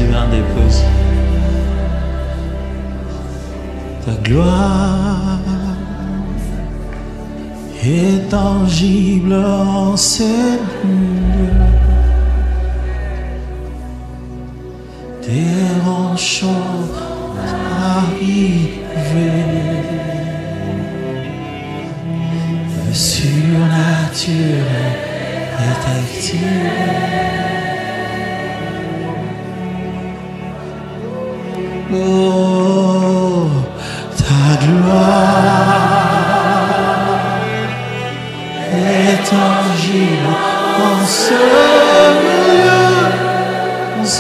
viens déposer ta gloire est tangible en ce lieu. Tes ranchons arrivés, le surnaturel est activé. Oh, ta gloire est tangible en ce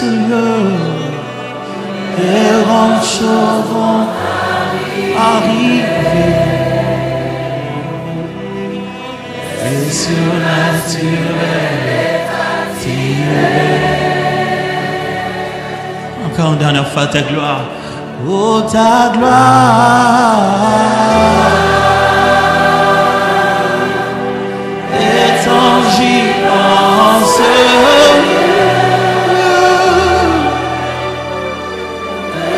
lieu, les ranchons vont arriver, le surnaturel est activé. Encore une dernière fois, ta gloire. Oh, ta gloire est tangible en ce lieu.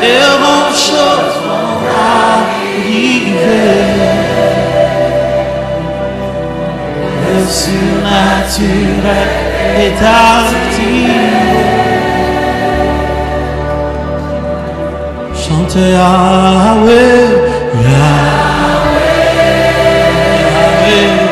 Les ranchons vont arriver. Le surnaturel est activé. Chantez Yahweh, Yahweh, Yahweh.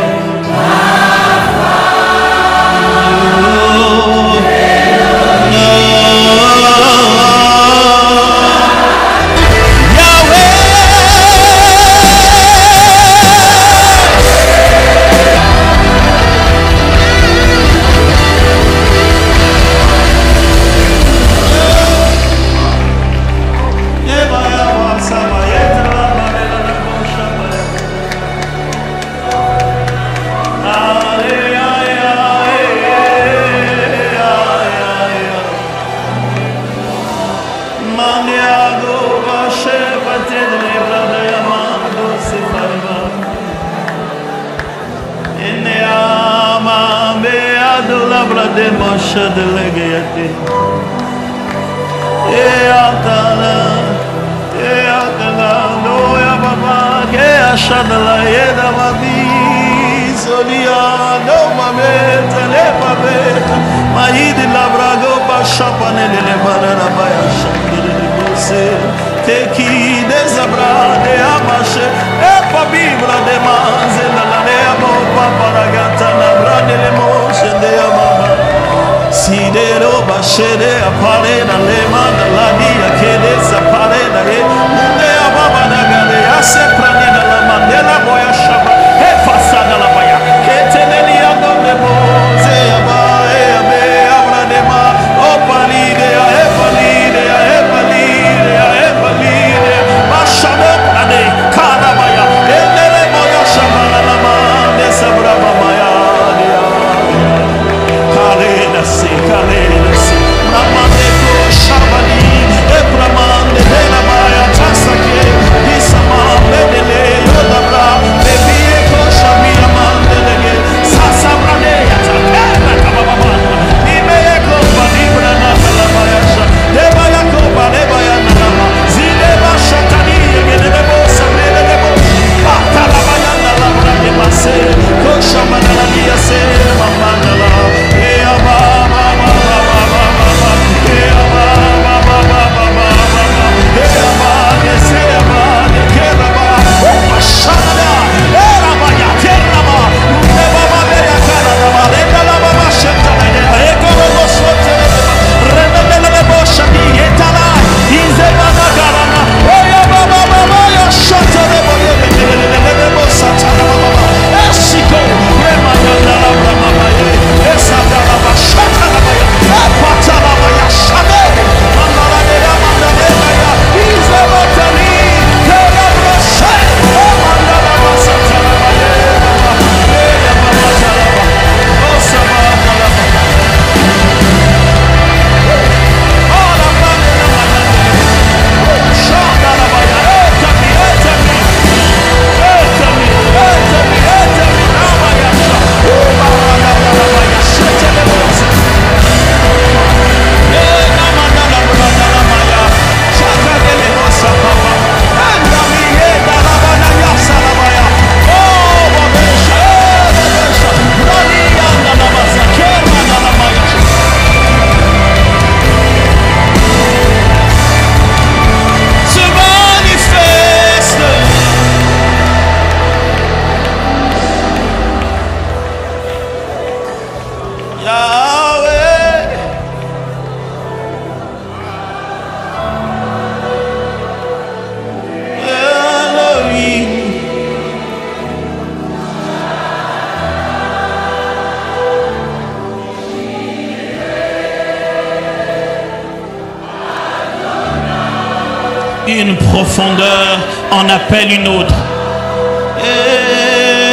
Une profondeur en appelle une autre.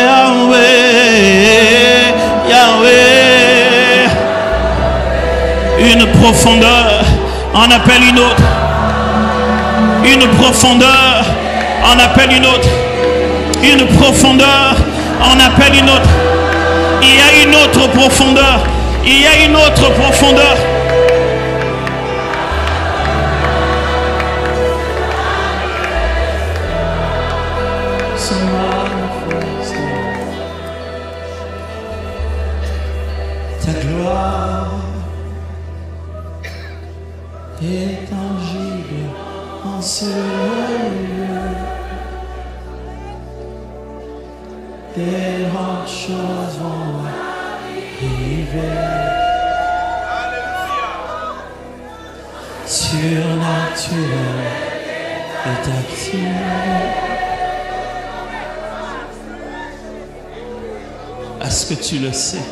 Yahweh, Yahweh. Une profondeur en appelle une autre. Une profondeur en appelle une autre. Une profondeur en appelle une autre. Il y a une autre profondeur. Il y a une autre profondeur. Ta gloire est tangible en ce lieu. Des grandes choses vont arriver. Surnaturel est activé. Est-ce que tu le sais?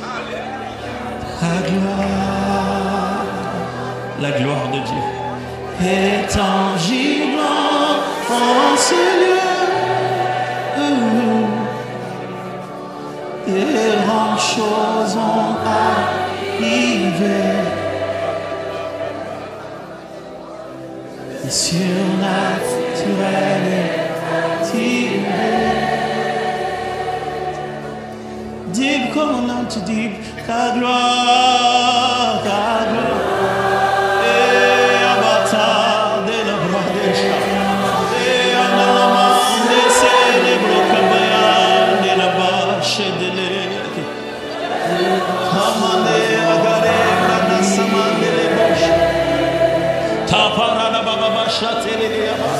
Ta gloire, la gloire de Dieu est tangible en ce lieu. Des grandes choses vont arriver. Surnaturel est activé. Deep comme un to deep, ta gloire, ta gloire. Et avatar de la bradesha, et anama de célébro kabaya de la bâche de l'être. Amande agare rana samande le bosh. Ta parana baba basha tele le aba.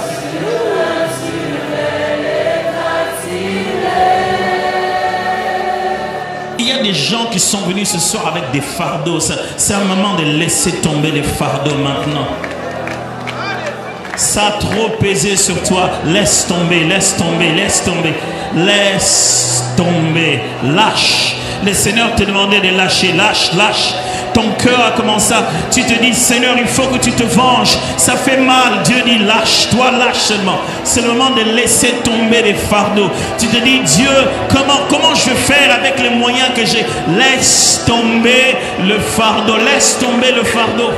Il y a des gens qui sont venus ce soir avec des fardeaux. C'est un moment de laisser tomber les fardeaux maintenant. Ça a trop pesé sur toi. Laisse tomber, laisse tomber, laisse tomber. Laisse tomber. Lâche. Le Seigneur te demandait de lâcher. Lâche, lâche. Ton cœur a commencé à... Tu te dis, Seigneur, il faut que tu te venges. Ça fait mal. Dieu dit, lâche-toi, lâche seulement. C'est le moment de laisser tomber les fardeaux. Tu te dis, Dieu, comment je vais faire avec les moyens que j'ai? Laisse tomber le fardeau. Laisse tomber le fardeau.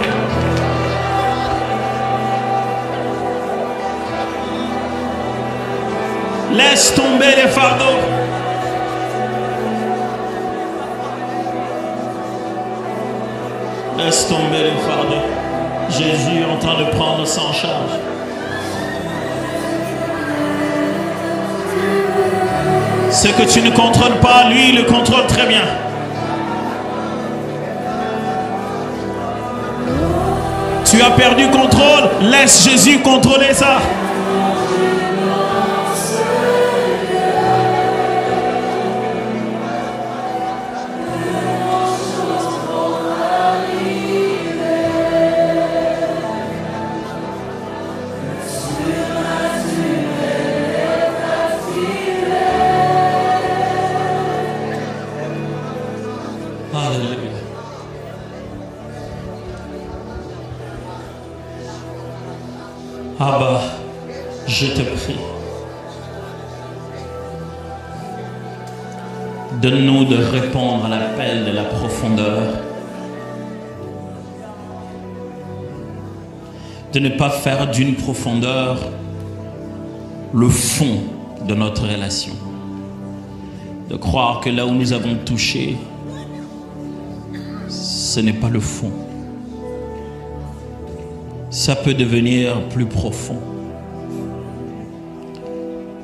Laisse tomber les fardeaux. Laisse tomber les fardeaux. Jésus est en train de prendre ça en charge. Ce que tu ne contrôles pas, lui, il le contrôle très bien. Tu as perdu contrôle, laisse Jésus contrôler ça. Abba, je te prie, donne-nous de répondre à l'appel de la profondeur, de ne pas faire d'une profondeur le fond de notre relation, de croire que là où nous avons touché, ce n'est pas le fond. Ça peut devenir plus profond.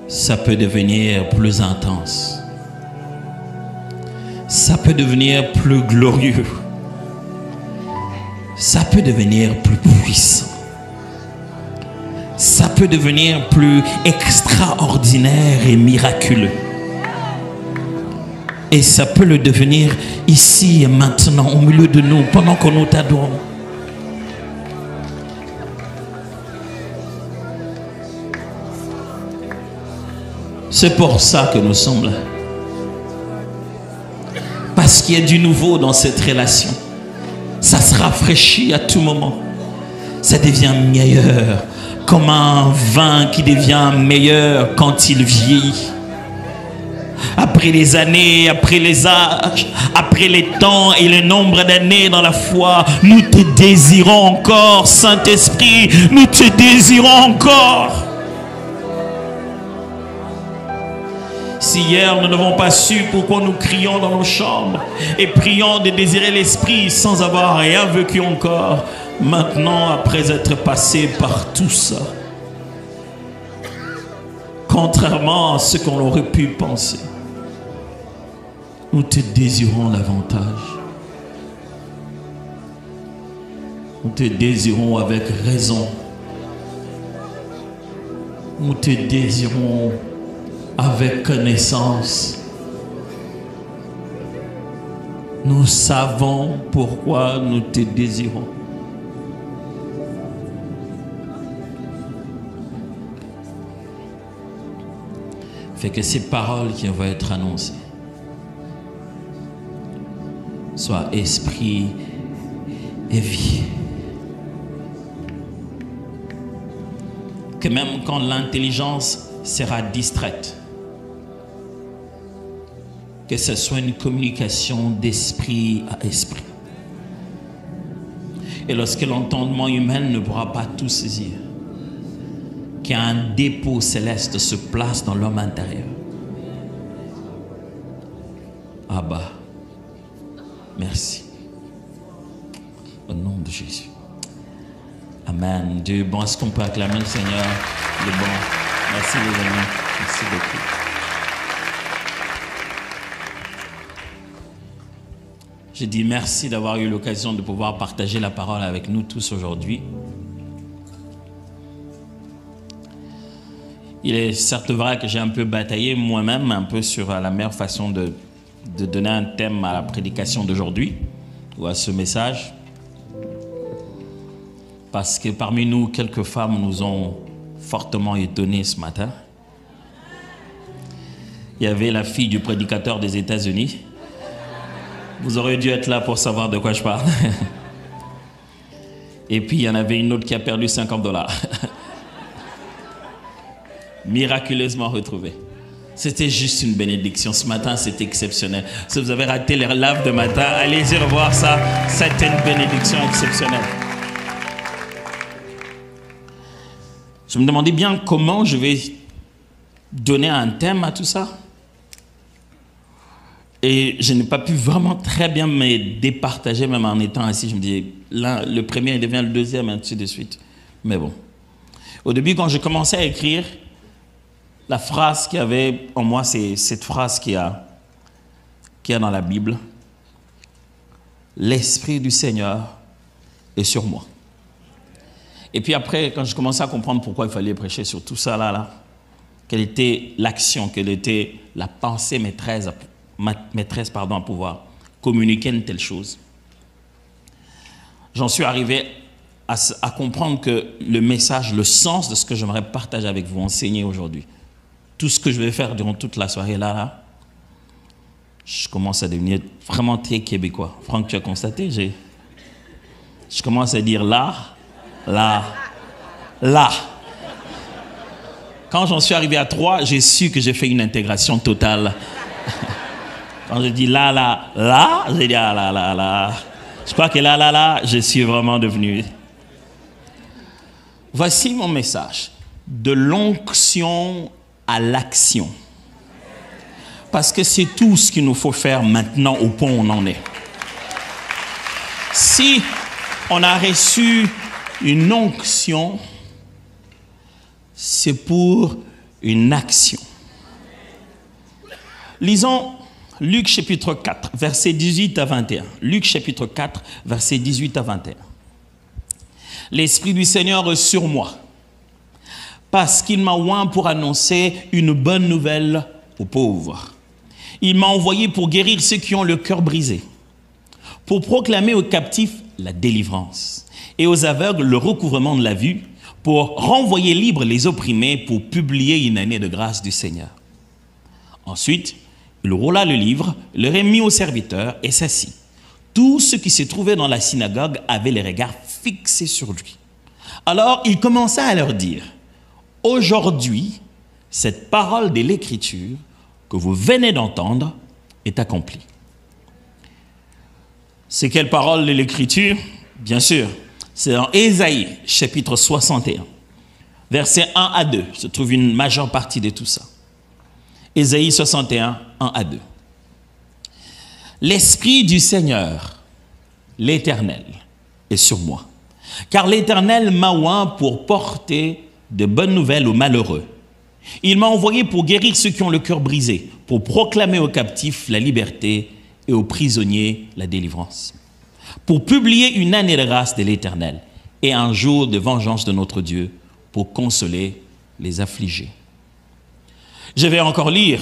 Ça peut devenir plus intense. Ça peut devenir plus glorieux. Ça peut devenir plus puissant. Ça peut devenir plus extraordinaire et miraculeux. Et ça peut le devenir ici et maintenant, au milieu de nous, pendant que nous t'adorons. C'est pour ça que nous sommes là. Parce qu'il y a du nouveau dans cette relation. Ça se rafraîchit à tout moment. ça devient meilleur. Comme un vin qui devient meilleur quand il vieillit. Après les années, après les âges, après les temps et le nombre d'années dans la foi, nous te désirons encore, Saint-Esprit, nous te désirons encore. Si hier nous n'avons pas su pourquoi nous crions dans nos chambres et prions de désirer l'Esprit sans avoir rien vécu encore, maintenant, après être passé par tout ça, contrairement à ce qu'on aurait pu penser, nous te désirons davantage. Nous te désirons avec raison. Nous te désirons avec connaissance. Nous savons pourquoi nous te désirons. Fait que ces paroles qui vont être annoncées soient esprit et vie. Que même quand l'intelligence sera distraite, que ce soit une communication d'esprit à esprit. Et lorsque l'entendement humain ne pourra pas tout saisir, qu'un dépôt céleste se place dans l'homme intérieur. Abba, merci. Au nom de Jésus. Amen. Dieu, bon, est-ce qu'on peut acclamer le Seigneur? Il est bon. Merci les amis. Merci beaucoup. Je dis merci d'avoir eu l'occasion de pouvoir partager la parole avec nous tous aujourd'hui. Il est certes vrai que j'ai un peu bataillé moi-même, un peu sur la meilleure façon de donner un thème à la prédication d'aujourd'hui, ou à ce message. Parce que parmi nous, quelques femmes nous ont fortement étonnés ce matin. Il y avait la fille du prédicateur des États-Unis. Vous aurez dû être là pour savoir de quoi je parle. Et puis, il y en avait une autre qui a perdu $50. Miraculeusement retrouvée. C'était juste une bénédiction. Ce matin, c'était exceptionnel. Si vous avez raté les lives de matin, allez-y revoir ça. C'était une bénédiction exceptionnelle. Je me demandais bien comment je vais donner un thème à tout ça. Et je n'ai pas pu vraiment très bien me départager, même en étant assis. Je me disais, là, le premier il devient le deuxième, et ainsi de suite. Mais bon. Au début, quand j'ai commencé à écrire, la phrase qu'il y avait en moi, c'est cette phrase qu'il y a dans la Bible. L'Esprit du Seigneur est sur moi. Et puis après, quand je commençais à comprendre pourquoi il fallait prêcher sur tout ça, là, quelle était l'action, quelle était la pensée maîtresse à pouvoir communiquer une telle chose, j'en suis arrivé à comprendre que le message, le sens de ce que j'aimerais partager avec vous, enseigner aujourd'hui, tout ce que je vais faire durant toute la soirée là, je commence à devenir vraiment très québécois. Franck, tu as constaté, je commence à dire là. Quand j'en suis arrivé à 3, j'ai su que j'ai fait une intégration totale. Quand je dis là, j'ai dit là. Je crois que là, je suis vraiment devenu. Voici mon message. De l'onction à l'action. Parce que c'est tout ce qu'il nous faut faire maintenant au point où on en est. Si on a reçu une onction, c'est pour une action. Lisons Luc chapitre 4, versets 18 à 21. Luc chapitre 4, versets 18 à 21. L'Esprit du Seigneur est sur moi, parce qu'il m'a oint pour annoncer une bonne nouvelle aux pauvres. Il m'a envoyé pour guérir ceux qui ont le cœur brisé, pour proclamer aux captifs la délivrance et aux aveugles le recouvrement de la vue, pour renvoyer libres les opprimés, pour publier une année de grâce du Seigneur. Ensuite, il roula le livre, le remit au serviteur et s'assit. Tous ceux qui se trouvaient dans la synagogue avaient les regards fixés sur lui. Alors il commença à leur dire, aujourd'hui, cette parole de l'Écriture que vous venez d'entendre est accomplie. C'est quelle parole de l'Écriture? Bien sûr, c'est dans Ésaïe, chapitre 61, versets 1 à 2. Se trouve une majeure partie de tout ça. Ésaïe 61, 1 à 2. L'Esprit du Seigneur, l'Éternel, est sur moi. Car l'Éternel m'a oint pour porter de bonnes nouvelles aux malheureux. Il m'a envoyé pour guérir ceux qui ont le cœur brisé, pour proclamer aux captifs la liberté et aux prisonniers la délivrance, pour publier une année de grâce de l'Éternel et un jour de vengeance de notre Dieu, pour consoler les affligés. Je vais encore lire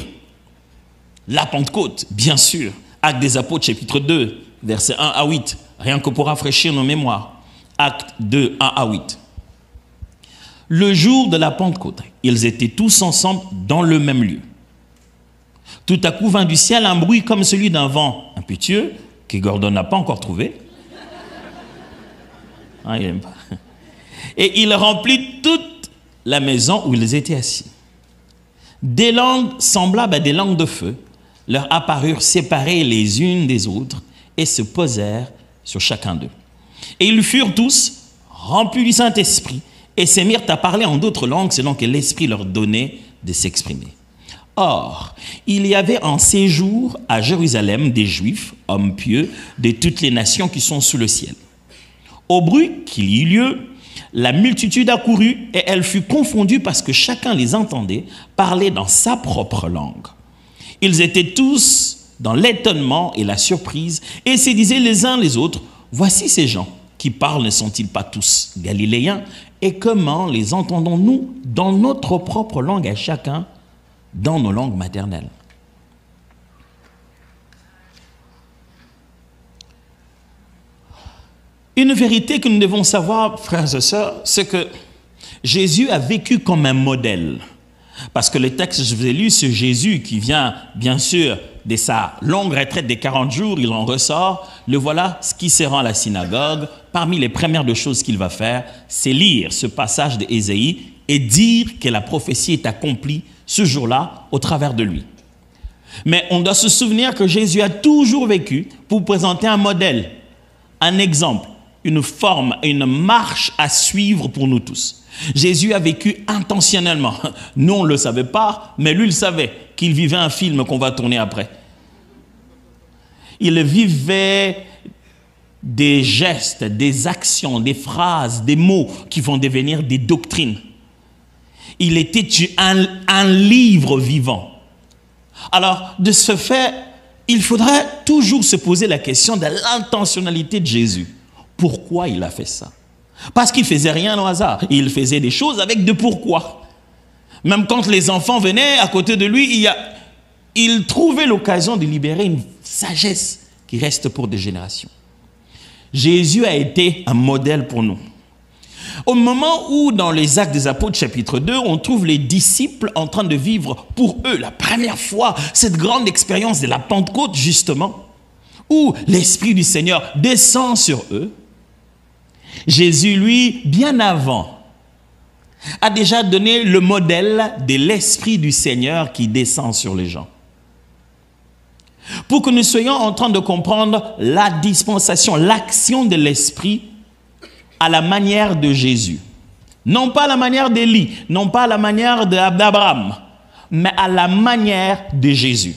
la Pentecôte, bien sûr, Actes des Apôtres, chapitre 2, versets 1 à 8, rien que pour rafraîchir nos mémoires. Actes 2, 1 à 8. Le jour de la Pentecôte, ils étaient tous ensemble dans le même lieu. Tout à coup vint du ciel un bruit comme celui d'un vent impétueux, que Gordon n'a pas encore trouvé. Ah, il n'aime pas. Et il remplit toute la maison où ils étaient assis. Des langues semblables à des langues de feu leur apparurent séparées les unes des autres et se posèrent sur chacun d'eux. Et ils furent tous remplis du Saint-Esprit et se mirent à parler en d'autres langues selon que l'Esprit leur donnait de s'exprimer. Or, il y avait en séjour à Jérusalem des Juifs, hommes pieux, de toutes les nations qui sont sous le ciel. Au bruit qu'il y eut lieu, la multitude accourut et elle fut confondue parce que chacun les entendait parler dans sa propre langue. Ils étaient tous dans l'étonnement et la surprise et se disaient les uns les autres, « Voici ces gens qui parlent, ne sont-ils pas tous galiléens? Et comment les entendons-nous dans notre propre langue à chacun, dans nos langues maternelles ?» Une vérité que nous devons savoir, frères et sœurs, c'est que Jésus a vécu comme un modèle. Parce que le texte que je vous ai lu, c'est Jésus qui vient, bien sûr, de sa longue retraite des 40 jours, il en ressort, le voilà, ce qui se rend à la synagogue. Parmi les premières deux choses qu'il va faire, c'est lire ce passage d'Ésaïe et dire que la prophétie est accomplie ce jour-là au travers de lui. Mais on doit se souvenir que Jésus a toujours vécu pour présenter un modèle, un exemple, une forme et une marche à suivre pour nous tous. Jésus a vécu intentionnellement. Nous, on ne le savait pas, mais lui, il savait qu'il vivait un film qu'on va tourner après. Il vivait des gestes, des actions, des phrases, des mots qui vont devenir des doctrines. Il était un livre vivant. Alors, de ce fait, il faudrait toujours se poser la question de l'intentionnalité de Jésus. Pourquoi il a fait ça? Parce qu'il ne faisait rien au hasard. Il faisait des choses avec de pourquoi. Même quand les enfants venaient à côté de lui, il trouvait l'occasion de libérer une sagesse qui reste pour des générations. Jésus a été un modèle pour nous. Au moment où, dans les Actes des Apôtres, chapitre 2, on trouve les disciples en train de vivre pour eux, la première fois, cette grande expérience de la Pentecôte, justement, où l'Esprit du Seigneur descend sur eux, Jésus, lui, bien avant, a déjà donné le modèle de l'Esprit du Seigneur qui descend sur les gens. Pour que nous soyons en train de comprendre la dispensation, l'action de l'Esprit à la manière de Jésus. Non pas à la manière d'Élie, non pas à la manière d'Abraham, mais à la manière de Jésus.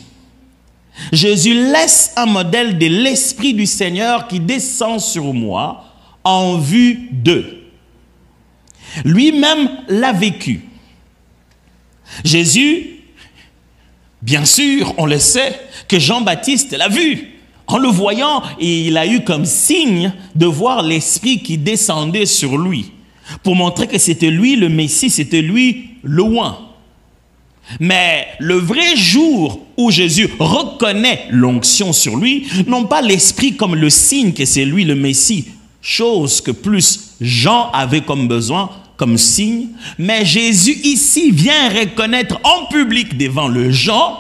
Jésus laisse un modèle de l'Esprit du Seigneur qui descend sur moi en vue d'eux. Lui-même l'a vécu. Jésus, bien sûr, on le sait, que Jean-Baptiste l'a vu. En le voyant, il a eu comme signe de voir l'Esprit qui descendait sur lui, pour montrer que c'était lui le Messie, c'était lui le oint. Mais le vrai jour où Jésus reconnaît l'onction sur lui, non pas l'Esprit comme le signe que c'est lui le Messie, chose que plus Jean avait comme besoin, comme signe, mais Jésus ici vient reconnaître en public devant le Jean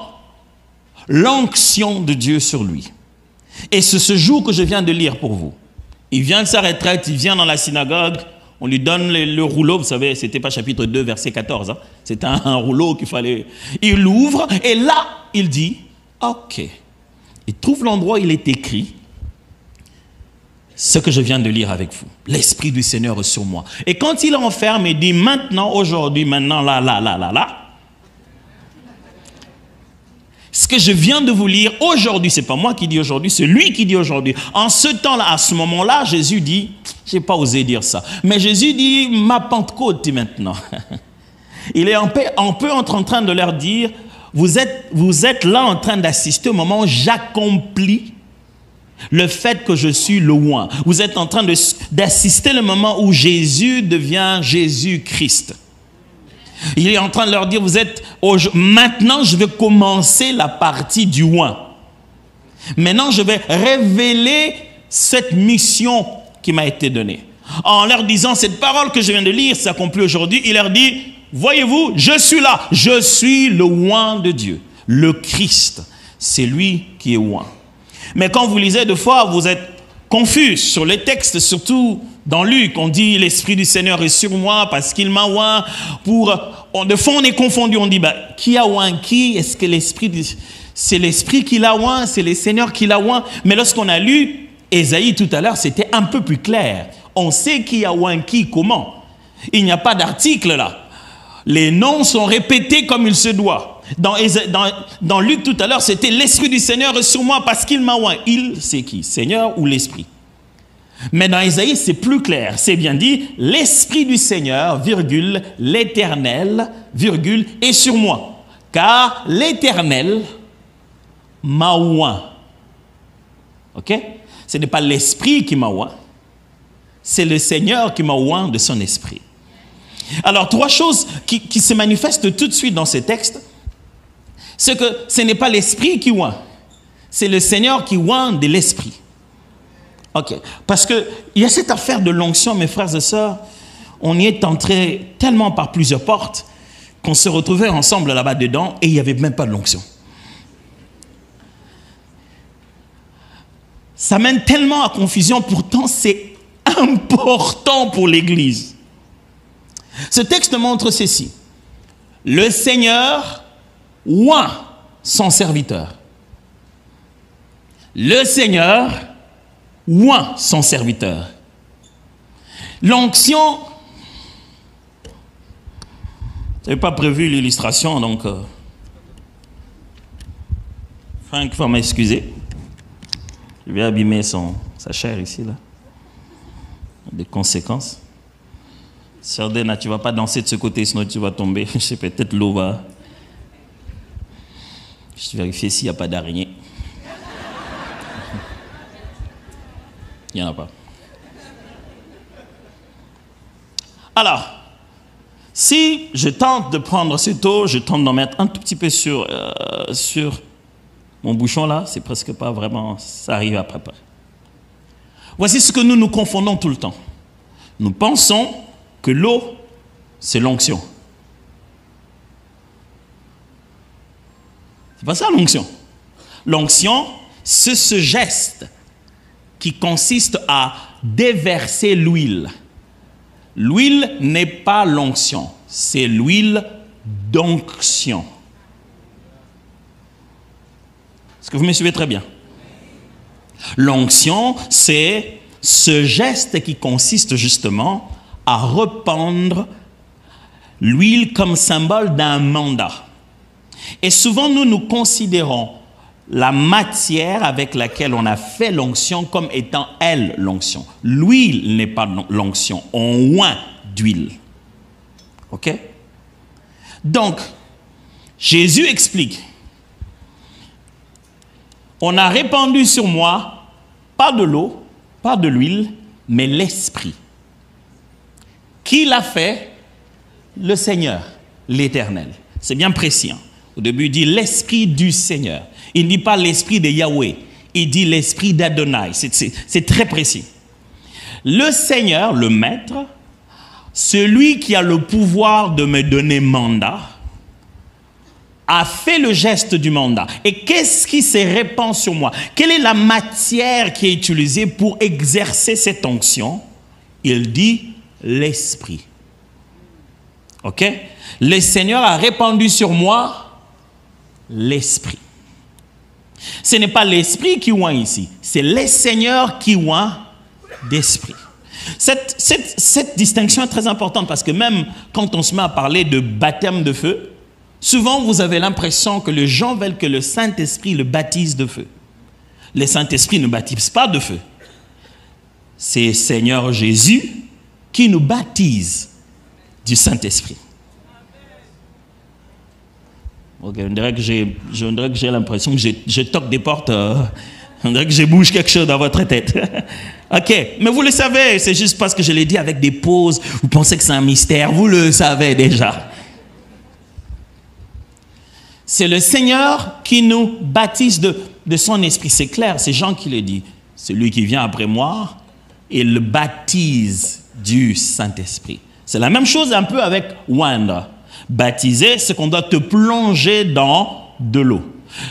l'onction de Dieu sur lui. Et c'est ce jour que je viens de lire pour vous. Il vient de sa retraite, il vient dans la synagogue, On lui donne le rouleau, vous savez, c'était pas chapitre 2, verset 14. Hein. C'était un rouleau qu'il fallait... Il l'ouvre et là, il dit, ok. Il trouve l'endroit où il est écrit ce que je viens de lire avec vous. L'Esprit du Seigneur est sur moi. Et quand il enferme, il dit maintenant, aujourd'hui, maintenant, là. Ce que je viens de vous lire aujourd'hui, ce n'est pas moi qui dis aujourd'hui, c'est lui qui dit aujourd'hui. En ce temps-là, à ce moment-là, Jésus dit, je n'ai pas osé dire ça, mais Jésus dit, ma Pentecôte maintenant. Il est un peu en train de leur dire, vous êtes là en train d'assister au moment où j'accomplis le fait que je suis le oint. Vous êtes en train d'assister le moment où Jésus devient Jésus-Christ. Il est en train de leur dire, maintenant je vais commencer la partie du oint. Maintenant je vais révéler cette mission qui m'a été donnée. En leur disant, cette parole que je viens de lire s'accomplit aujourd'hui, il leur dit, voyez-vous, je suis là, je suis le oint de Dieu, le Christ. C'est lui qui est oint. Mais quand vous lisez, des fois, vous êtes confus sur les textes, surtout dans Luc, on dit l'Esprit du Seigneur est sur moi parce qu'il m'a oint. De fois, on est confondu, on dit qui a oint qui? Est-ce que c'est l'Esprit qui l'a oint? C'est le Seigneur qui l'a oint? Mais lorsqu'on a lu Ésaïe tout à l'heure, c'était un peu plus clair. On sait qui a oint qui, comment. Il n'y a pas d'article là. Les noms sont répétés comme il se doit. Dans Luc tout à l'heure, c'était l'Esprit du Seigneur est sur moi parce qu'il m'a oint. Il, c'est qui? Seigneur ou l'Esprit? Mais dans Ésaïe, c'est plus clair. C'est bien dit, l'Esprit du Seigneur, virgule, l'Éternel, virgule, est sur moi. Car l'Éternel m'a oint. Ok? Ce n'est pas l'Esprit qui m'a oint. C'est le Seigneur qui m'a oint de son Esprit. Alors, trois choses qui se manifestent tout de suite dans ces textes. C'est que ce n'est pas l'Esprit qui oint. C'est le Seigneur qui oint de l'Esprit. Ok, parce qu'il y a cette affaire de l'onction, mes frères et sœurs, on y est entré tellement par plusieurs portes qu'on se retrouvait ensemble là-bas dedans et il n'y avait même pas de l'onction. Ça mène tellement à confusion, pourtant c'est important pour l'Église. Ce texte montre ceci. Le Seigneur oint son serviteur. Le Seigneur oint son serviteur. L'onction, je n'avais pas prévu l'illustration, donc Franck va m'excuser. Je vais abîmer sa chair ici, là. Des conséquences. Sœur Dena, tu ne vas pas danser de ce côté, sinon tu vas tomber. Je sais, peut-être l'eau va... Je vais vérifier s'il n'y a pas d'araignée. Il n'y en a pas. Alors, si je tente de prendre cette eau, je tente d'en mettre un tout petit peu sur mon bouchon là, c'est presque pas vraiment, ça arrive après. Voici ce que nous confondons tout le temps. Nous pensons que l'eau, c'est l'onction. C'est pas ça l'onction. L'onction, c'est ce geste qui consiste à déverser l'huile. L'huile n'est pas l'onction, c'est l'huile d'onction. Est-ce que vous me suivez très bien? L'onction, c'est ce geste qui consiste justement à répandre l'huile comme symbole d'un mandat. Et souvent, nous considérons la matière avec laquelle on a fait l'onction comme étant, elle, l'onction. L'huile n'est pas l'onction, on oint d'huile. OK? Donc, Jésus explique, on a répandu sur moi, pas de l'eau, pas de l'huile, mais l'Esprit. Qui l'a fait? Le Seigneur, l'Éternel. C'est bien précis. Hein? Au début, il dit l'Esprit du Seigneur. Il ne dit pas l'Esprit de Yahweh. Il dit l'Esprit d'Adonai. C'est très précis. Le Seigneur, le Maître, celui qui a le pouvoir de me donner mandat, a fait le geste du mandat. Et qu'est-ce qui se répand sur moi? Quelle est la matière qui est utilisée pour exercer cette onction? Il dit l'Esprit. Ok? Le Seigneur a répandu sur moi l'Esprit. Ce n'est pas l'Esprit qui oint ici, c'est le Seigneur qui oint d'Esprit. Cette distinction est très importante parce que même quand on se met à parler de baptême de feu, souvent vous avez l'impression que les gens veulent que le Saint-Esprit le baptise de feu. Le Saint-Esprit ne baptise pas de feu. C'est Seigneur Jésus qui nous baptise du Saint-Esprit. Okay, on dirait que j'ai l'impression que je toque des portes, on dirait que je bouge quelque chose dans votre tête. Ok, mais vous le savez, c'est juste parce que je l'ai dit avec des pauses, vous pensez que c'est un mystère, vous le savez déjà. C'est le Seigneur qui nous baptise de son esprit, c'est clair, c'est Jean qui le dit. Celui qui vient après moi, il le baptise du Saint-Esprit. C'est la même chose un peu avec Wanda. Baptiser, c'est qu'on doit te plonger dans de l'eau.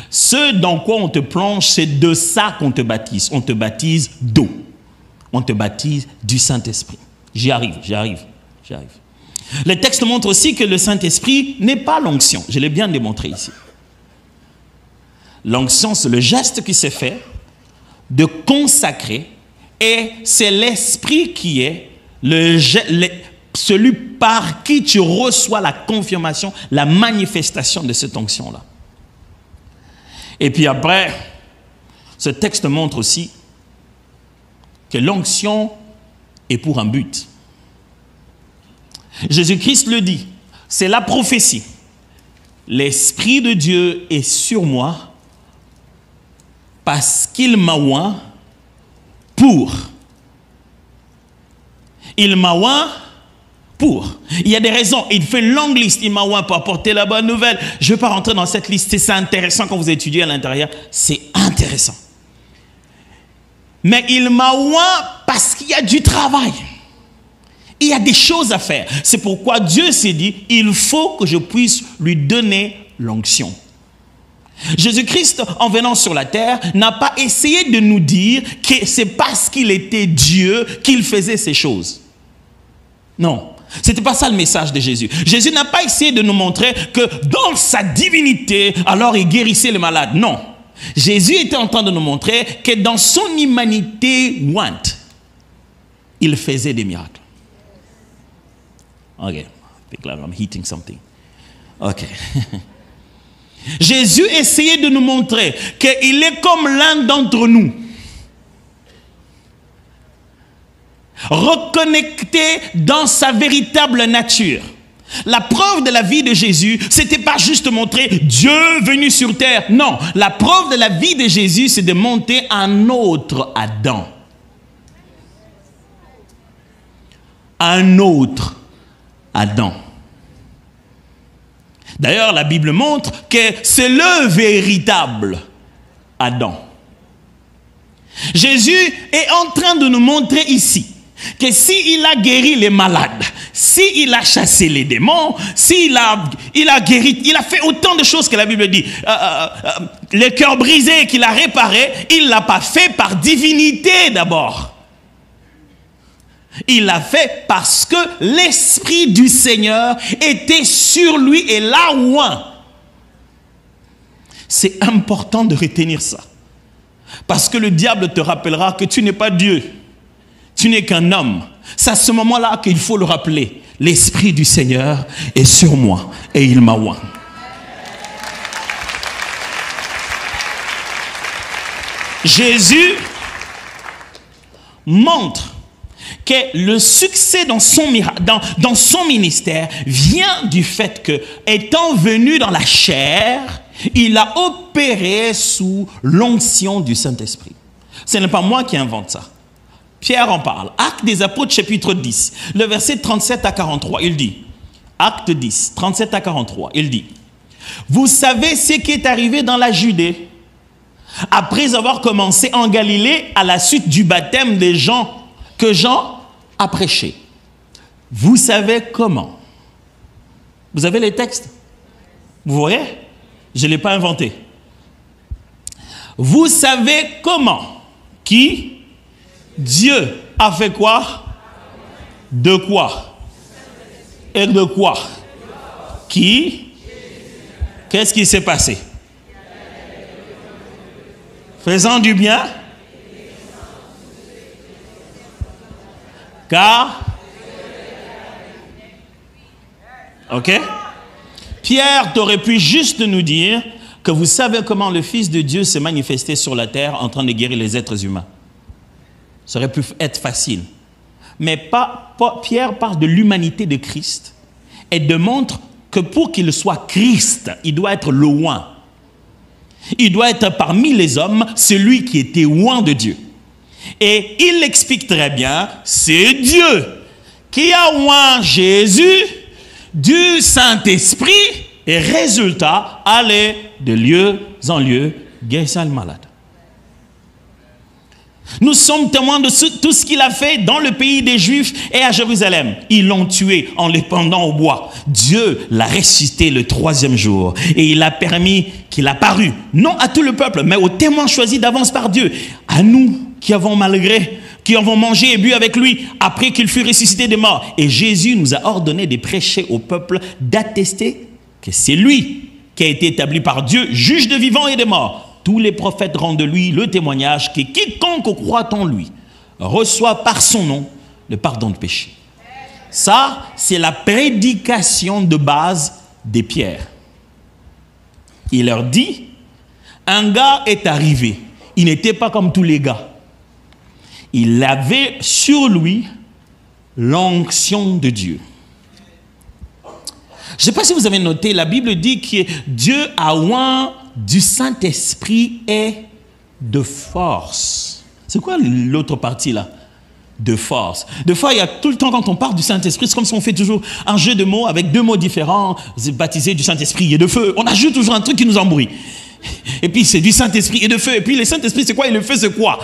Ce dans quoi on te plonge, c'est de ça qu'on te baptise. On te baptise d'eau. On te baptise du Saint-Esprit. J'y arrive. Le texte montre aussi que le Saint-Esprit n'est pas l'onction. Je l'ai bien démontré ici. L'onction, c'est le geste qui s'est fait de consacrer, et c'est l'Esprit qui est celui par qui tu reçois la confirmation, la manifestation de cette onction-là. Et puis après, ce texte montre aussi que l'onction est pour un but. Jésus-Christ le dit, c'est la prophétie. L'Esprit de Dieu est sur moi parce qu'il m'a oint pour. Il m'a oint pour. Il y a des raisons. Il fait une longue liste. Il m'a oint pour apporter la bonne nouvelle. Je ne vais pas rentrer dans cette liste. C'est intéressant quand vous étudiez à l'intérieur. C'est intéressant. Mais il m'a oint parce qu'il y a du travail. Il y a des choses à faire. C'est pourquoi Dieu s'est dit, il faut que je puisse lui donner l'onction. Jésus-Christ, en venant sur la terre, n'a pas essayé de nous dire que c'est parce qu'il était Dieu qu'il faisait ces choses. Non. Ce n'était pas ça le message de Jésus. Jésus n'a pas essayé de nous montrer que dans sa divinité, alors il guérissait les malades. Non. Jésus était en train de nous montrer que dans son humanité, il faisait des miracles. Ok. I think I'm hitting something. Ok. Jésus essayait de nous montrer qu'il est comme l'un d'entre nous. Reconnecté dans sa véritable nature. La preuve de la vie de Jésus, c'était pas juste montrer Dieu venu sur terre. Non, la preuve de la vie de Jésus, c'est de montrer un autre Adam. Un autre Adam. D'ailleurs, la Bible montre que c'est le véritable Adam. Jésus est en train de nous montrer ici que s'il a guéri les malades, s'il a chassé les démons, s'il a guéri, il a fait autant de choses que la Bible dit. Les cœurs brisés qu'il a réparés, il ne l'a pas fait par divinité d'abord. Il l'a fait parce que l'Esprit du Seigneur était sur lui et là oint. C'est important de retenir ça. Parce que le diable te rappellera que tu n'es pas Dieu. Tu n'es qu'un homme. C'est à ce moment-là qu'il faut le rappeler. L'Esprit du Seigneur est sur moi et il m'a oint. Jésus montre que le succès dans son ministère vient du fait que, étant venu dans la chair, il a opéré sous l'onction du Saint-Esprit. Ce n'est pas moi qui invente ça. Pierre en parle. Actes des Apôtres, chapitre 10, le verset 37 à 43, il dit, Acte 10, 37 à 43, il dit, « Vous savez ce qui est arrivé dans la Judée, après avoir commencé en Galilée à la suite du baptême des gens que Jean a prêché. Vous savez comment. » Vous avez les textes? Vous voyez? Je ne l'ai pas inventé. Vous savez comment. Qui? Dieu a fait quoi? De quoi? Et de quoi? Qui? Qu'est-ce qui s'est passé? Faisant du bien? Car? Ok? Pierre aurait pu juste nous dire que vous savez comment le Fils de Dieu s'est manifesté sur la terre en train de guérir les êtres humains. Ça aurait pu être facile. Mais Pierre parle de l'humanité de Christ et démontre que pour qu'il soit Christ, il doit être le oint. Il doit être parmi les hommes celui qui était oint de Dieu. Et il l'explique très bien, c'est Dieu qui a oint Jésus du Saint-Esprit et résultat, aller de lieu en lieu, guérir le malade. Nous sommes témoins de tout ce qu'il a fait dans le pays des Juifs et à Jérusalem. Ils l'ont tué en le pendant au bois. Dieu l'a ressuscité le 3e jour et il a permis qu'il apparût, non à tout le peuple, mais aux témoins choisis d'avance par Dieu. À nous qui avons mangé et bu avec lui après qu'il fut ressuscité des morts. Et Jésus nous a ordonné de prêcher au peuple, d'attester que c'est lui qui a été établi par Dieu, juge de vivants et de morts. Tous les prophètes rendent de lui le témoignage que quiconque croit en lui reçoit par son nom le pardon de péché. Ça, c'est la prédication de base des Pierre. Il leur dit, un gars est arrivé. Il n'était pas comme tous les gars. Il avait sur lui l'onction de Dieu. Je ne sais pas si vous avez noté, la Bible dit que Dieu a oint du Saint-Esprit et de force. C'est quoi l'autre partie là? De force. Des fois, il y a tout le temps quand on parle du Saint-Esprit, c'est comme si on fait toujours un jeu de mots avec 2 mots différents, baptisé du Saint-Esprit et de feu. On ajoute toujours un truc qui nous embrouille. Et puis c'est du Saint-Esprit et de feu. Et puis le Saint-Esprit c'est quoi et le feu c'est quoi?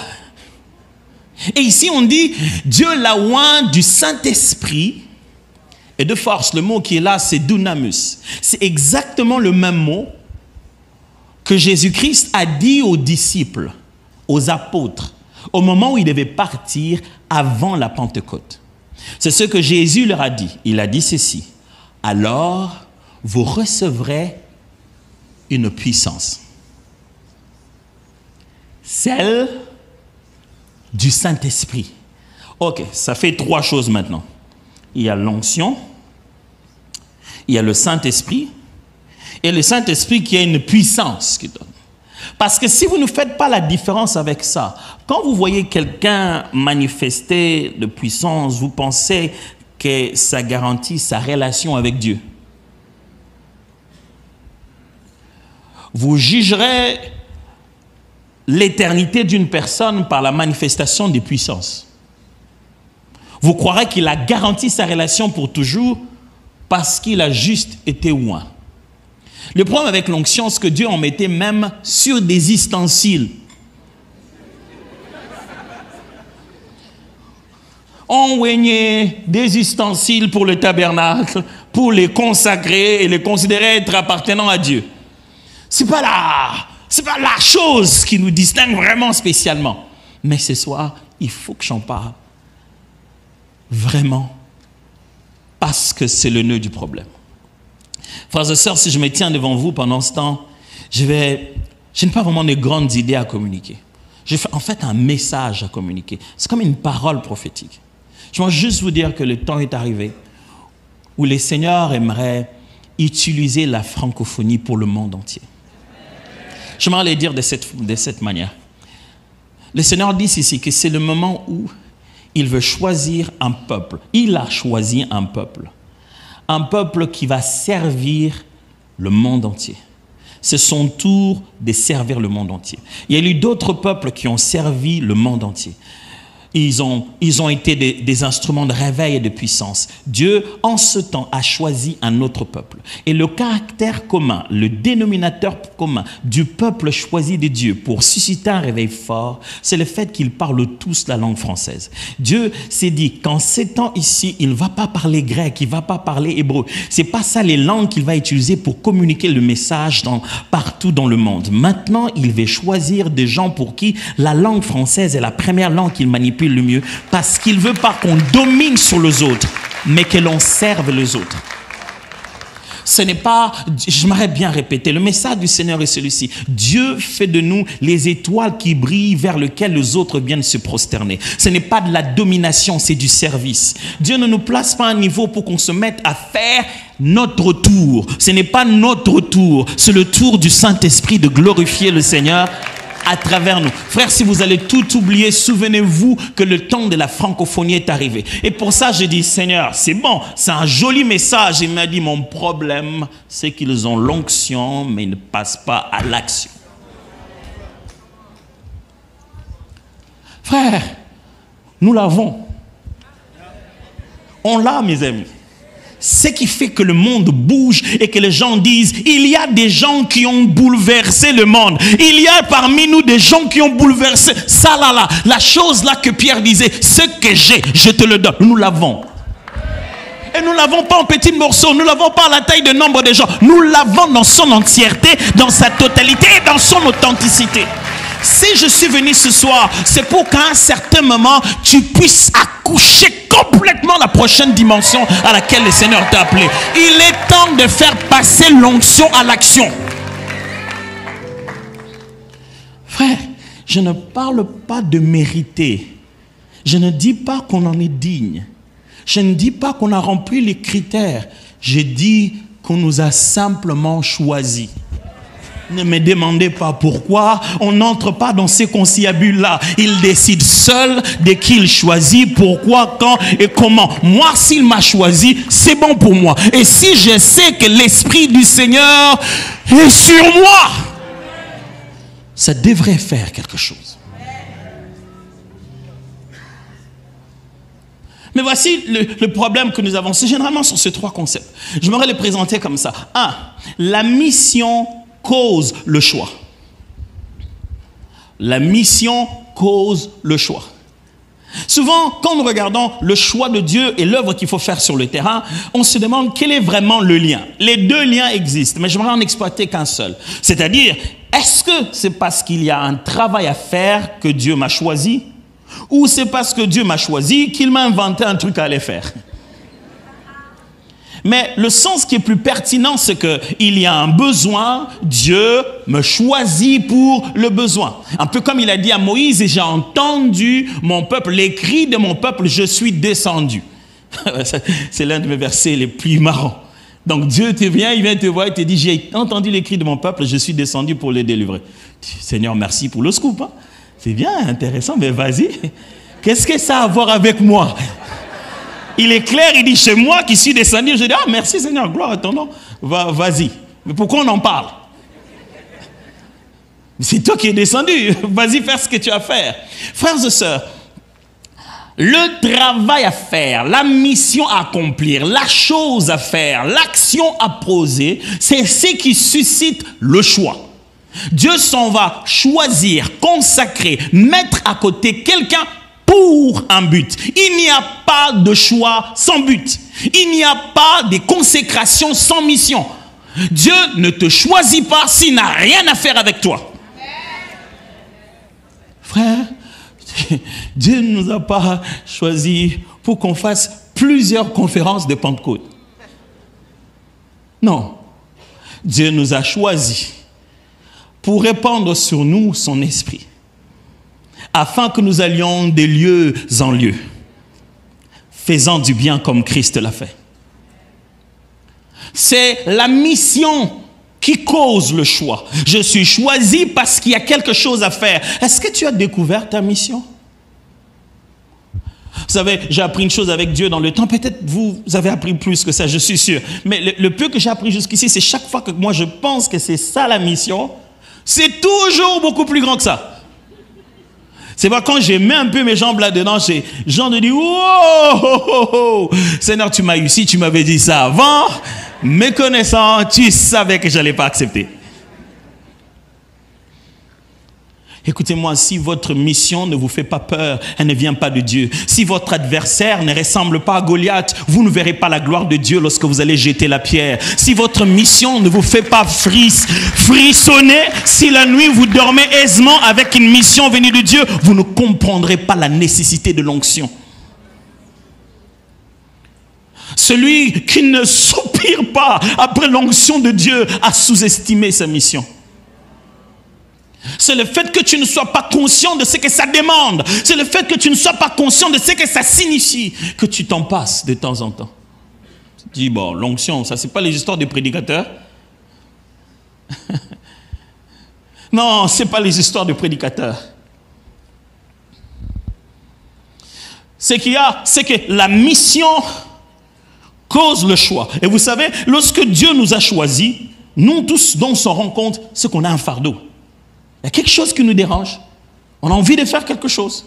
Et ici on dit, Dieu l'a oint du Saint-Esprit et de force. Le mot qui est là c'est dunamus. C'est exactement le même mot que Jésus-Christ a dit aux disciples, aux apôtres, au moment où il devait partir avant la Pentecôte. C'est ce que Jésus leur a dit. Il a dit ceci, alors vous recevrez une puissance, celle du Saint-Esprit. Ok, ça fait 3 choses maintenant. Il y a l'onction, il y a le Saint-Esprit, et le Saint-Esprit qui a une puissance qui donne. Parce que si vous ne faites pas la différence avec ça, quand vous voyez quelqu'un manifester de puissance, vous pensez que ça garantit sa relation avec Dieu. Vous jugerez l'éternité d'une personne par la manifestation des puissances. Vous croirez qu'il a garanti sa relation pour toujours parce qu'il a juste été oint. Le problème avec l'onction, c'est que Dieu en mettait même sur des ustensiles. On oignait des ustensiles pour le tabernacle, pour les consacrer et les considérer être appartenant à Dieu. C'est pas la chose qui nous distingue vraiment spécialement. Mais ce soir, il faut que j'en parle. Vraiment. Parce que c'est le nœud du problème. Frères et sœurs, si je me tiens devant vous pendant ce temps, je n'ai pas vraiment de grandes idées à communiquer. J'ai en fait un message à communiquer. C'est comme une parole prophétique. Je veux juste vous dire que le temps est arrivé où les seigneurs aimeraient utiliser la francophonie pour le monde entier. Je m'en allais dire de cette manière. Le Seigneur dit ici que c'est le moment où il veut choisir un peuple. Il a choisi un peuple. Un peuple qui va servir le monde entier. C'est son tour de servir le monde entier. Il y a eu d'autres peuples qui ont servi le monde entier. Ils ont été des instruments de réveil et de puissance. Dieu, en ce temps, a choisi un autre peuple. Et le caractère commun, le dénominateur commun du peuple choisi de Dieu pour susciter un réveil fort, c'est le fait qu'ils parlent tous la langue française. Dieu s'est dit qu'en ces temps ici, il ne va pas parler grec, il ne va pas parler hébreu. Ce n'est pas ça les langues qu'il va utiliser pour communiquer le message partout dans le monde. Maintenant, il va choisir des gens pour qui la langue française est la première langue qu'il manipule Saint-Esprit le mieux, parce qu'il ne veut pas qu'on domine sur les autres, mais que l'on serve les autres. Ce n'est pas, j'aimerais bien répéter, le message du Seigneur est celui-ci. Dieu fait de nous les étoiles qui brillent vers lesquelles les autres viennent se prosterner. Ce n'est pas de la domination, c'est du service. Dieu ne nous place pas à un niveau pour qu'on se mette à faire notre tour. Ce n'est pas notre tour, c'est le tour du Saint-Esprit de glorifier le Seigneur à travers nous. Frères, si vous allez tout oublier, souvenez-vous que le temps de la francophonie est arrivé. Et pour ça, je dis, Seigneur, c'est bon, c'est un joli message. Il m'a dit, mon problème, c'est qu'ils ont l'onction, mais ils ne passent pas à l'action. Frères, nous l'avons. On l'a, mes amis. Ce qui fait que le monde bouge et que les gens disent, il y a des gens qui ont bouleversé le monde. Il y a parmi nous des gens qui ont bouleversé ça là. La chose là que Pierre disait, ce que j'ai, je te le donne. Nous l'avons. Et nous ne l'avons pas en petits morceaux, nous ne l'avons pas à la taille de nombre de gens. Nous l'avons dans son entièreté, dans sa totalité et dans son authenticité. Si je suis venu ce soir, c'est pour qu'à un certain moment, tu puisses accoucher complètement la prochaine dimension à laquelle le Seigneur t'a appelé. Il est temps de faire passer l'onction à l'action. Frère, je ne parle pas de mériter. Je ne dis pas qu'on en est digne. Je ne dis pas qu'on a rempli les critères. Je dis qu'on nous a simplement choisis. Ne me demandez pas pourquoi, on n'entre pas dans ces conciliabules-là. Il décide seul de qui il choisit, pourquoi, quand et comment. Moi, s'il m'a choisi, c'est bon pour moi. Et si je sais que l'Esprit du Seigneur est sur moi, ça devrait faire quelque chose. Mais voici le problème que nous avons. C'est généralement sur ces trois concepts. Je m'aurais les présenter comme ça. 1. La mission cause le choix. La mission cause le choix. Souvent, quand nous regardons le choix de Dieu et l'œuvre qu'il faut faire sur le terrain, on se demande quel est vraiment le lien. Les deux liens existent, mais j'aimerais en exploiter qu'un seul. C'est-à-dire, est-ce que c'est parce qu'il y a un travail à faire que Dieu m'a choisi, ou c'est parce que Dieu m'a choisi qu'il m'a inventé un truc à aller faire? Mais le sens qui est plus pertinent, c'est qu'il y a un besoin, Dieu me choisit pour le besoin. Un peu comme il a dit à Moïse, et j'ai entendu mon peuple, les cris de mon peuple, je suis descendu. C'est l'un de mes versets les plus marrants. Donc Dieu te vient, il vient te voir, il te dit, j'ai entendu les cris de mon peuple, je suis descendu pour les délivrer. Seigneur, merci pour le scoop. Hein? C'est bien, intéressant, mais vas-y. Qu'est-ce que ça a à voir avec moi? Il est clair, il dit, c'est moi qui suis descendu. Je dis, ah merci Seigneur, gloire à ton nom. Vas-y. Mais pourquoi on en parle? C'est toi qui es descendu. Vas-y, faire ce que tu as à faire. Frères et sœurs, le travail à faire, la mission à accomplir, la chose à faire, l'action à poser, c'est ce qui suscite le choix. Dieu s'en va choisir, consacrer, mettre à côté quelqu'un pour un but. Il n'y a pas de choix sans but. Il n'y a pas de consécration sans mission. Dieu ne te choisit pas s'il n'a rien à faire avec toi. Frère, Dieu ne nous a pas choisis pour qu'on fasse plusieurs conférences de Pentecôte. Non. Dieu nous a choisis pour répandre sur nous son esprit, afin que nous allions de lieu en lieu, faisant du bien comme Christ l'a fait. C'est la mission qui cause le choix. Je suis choisi parce qu'il y a quelque chose à faire. Est-ce que tu as découvert ta mission? Vous savez, j'ai appris une chose avec Dieu dans le temps. Peut-être vous avez appris plus que ça, je suis sûr. Mais le peu que j'ai appris jusqu'ici, c'est chaque fois que moi je pense que c'est ça la mission, c'est toujours beaucoup plus grand que ça. C'est pas quand j'ai mis un peu mes jambes là-dedans, j'ai gens de dire, oh, Seigneur, tu m'as eu, si tu m'avais dit ça avant, me connaissant, tu savais que je n'allais pas accepter. Écoutez-moi, si votre mission ne vous fait pas peur, elle ne vient pas de Dieu. Si votre adversaire ne ressemble pas à Goliath, vous ne verrez pas la gloire de Dieu lorsque vous allez jeter la pierre. Si votre mission ne vous fait pas frissonner, si la nuit vous dormez aisément avec une mission venue de Dieu, vous ne comprendrez pas la nécessité de l'onction. Celui qui ne soupire pas après l'onction de Dieu a sous-estimé sa mission. C'est le fait que tu ne sois pas conscient de ce que ça demande. C'est le fait que tu ne sois pas conscient de ce que ça signifie que tu t'en passes de temps en temps. Tu dis, bon, l'onction, ça c'est pas les histoires des prédicateurs. Non, c'est pas les histoires de prédicateurs. Ce qu'il y a, c'est que la mission cause le choix. Et vous savez, lorsque Dieu nous a choisis, nous tous dont on s'en rend compte, c'est qu'on a un fardeau. Il y a quelque chose qui nous dérange. On a envie de faire quelque chose.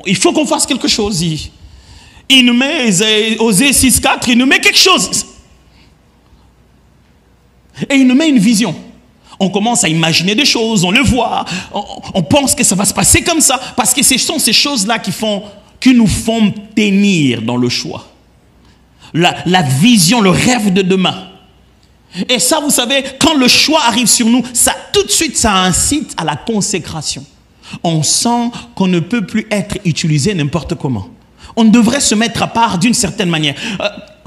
Il faut qu'on fasse quelque chose. Il nous met, Osée 6,4, il nous met quelque chose. Et il nous met une vision. On commence à imaginer des choses, on le voit, on pense que ça va se passer comme ça. Parce que ce sont ces choses-là qui nous font tenir dans le choix. La vision, le rêve de demain. Et ça, vous savez, quand le choix arrive sur nous, ça tout de suite, ça incite à la consécration. On sent qu'on ne peut plus être utilisé n'importe comment. On devrait se mettre à part d'une certaine manière.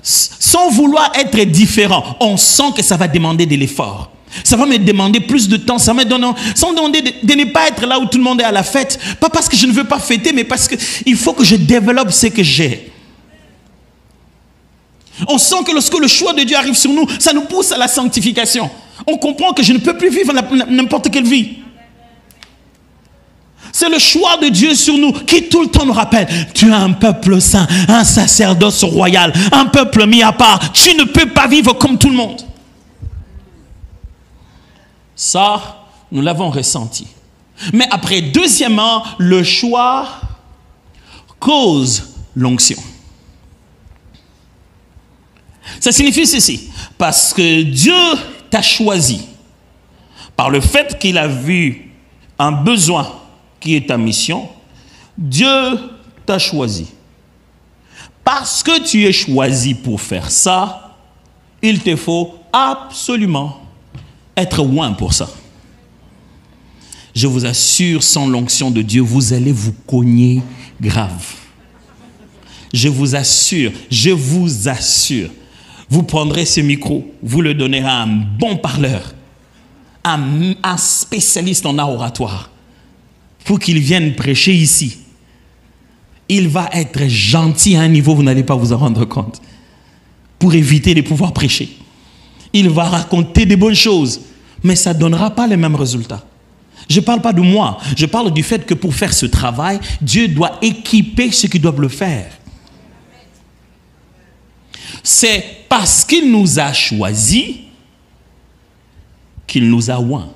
Sans vouloir être différent, on sent que ça va demander de l'effort. Ça va me demander plus de temps. Ça va me donner, sans demander de ne pas être là où tout le monde est à la fête. Pas parce que je ne veux pas fêter, mais parce qu'il faut que je développe ce que j'ai. On sent que lorsque le choix de Dieu arrive sur nous, ça nous pousse à la sanctification. On comprend que je ne peux plus vivre n'importe quelle vie. C'est le choix de Dieu sur nous qui tout le temps nous rappelle, tu es un peuple saint, un sacerdoce royal, un peuple mis à part. Tu ne peux pas vivre comme tout le monde. Ça, nous l'avons ressenti. Mais après, deuxièmement, le choix cause l'onction. Ça signifie ceci, parce que Dieu t'a choisi par le fait qu'il a vu un besoin qui est ta mission. Dieu t'a choisi. Parce que tu es choisi pour faire ça, il te faut absolument être loin pour ça. Je vous assure, sans l'onction de Dieu, vous allez vous cogner grave. Je vous assure. Vous prendrez ce micro, vous le donnerez à un bon parleur, un spécialiste en art oratoire, pour qu'il vienne prêcher ici. Il va être gentil à un niveau, vous n'allez pas vous en rendre compte, pour éviter de pouvoir prêcher. Il va raconter des bonnes choses, mais ça ne donnera pas les mêmes résultats. Je ne parle pas de moi, je parle du fait que pour faire ce travail, Dieu doit équiper ceux qui doivent le faire. C'est parce qu'il nous a choisis qu'il nous a oints.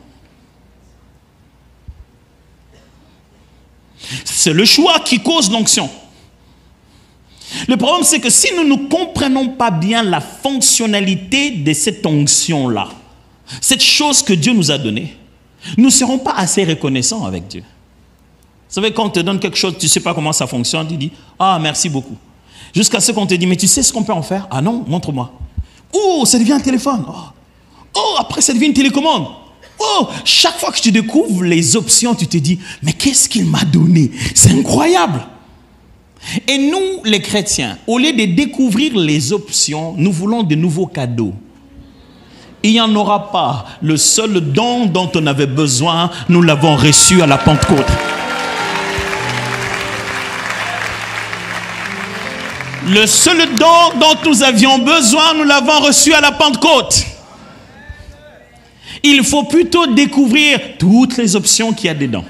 C'est le choix qui cause l'onction. Le problème, c'est que si nous ne comprenons pas bien la fonctionnalité de cette onction-là, cette chose que Dieu nous a donnée, nous ne serons pas assez reconnaissants avec Dieu. Vous savez, quand on te donne quelque chose, tu ne sais pas comment ça fonctionne, tu dis « Ah, merci beaucoup ». Jusqu'à ce qu'on te dit, mais tu sais ce qu'on peut en faire? Ah non, montre-moi. Oh, ça devient un téléphone. Oh, après ça devient une télécommande. Oh, chaque fois que tu découvres les options, tu te dis, mais qu'est-ce qu'il m'a donné? C'est incroyable. Et nous, les chrétiens, au lieu de découvrir les options, nous voulons de nouveaux cadeaux. Il n'y en aura pas. Le seul don dont on avait besoin, nous l'avons reçu à la Pentecôte. Le seul don dont nous avions besoin, nous l'avons reçu à la Pentecôte. Il faut plutôt découvrir toutes les options qu'il y a dedans.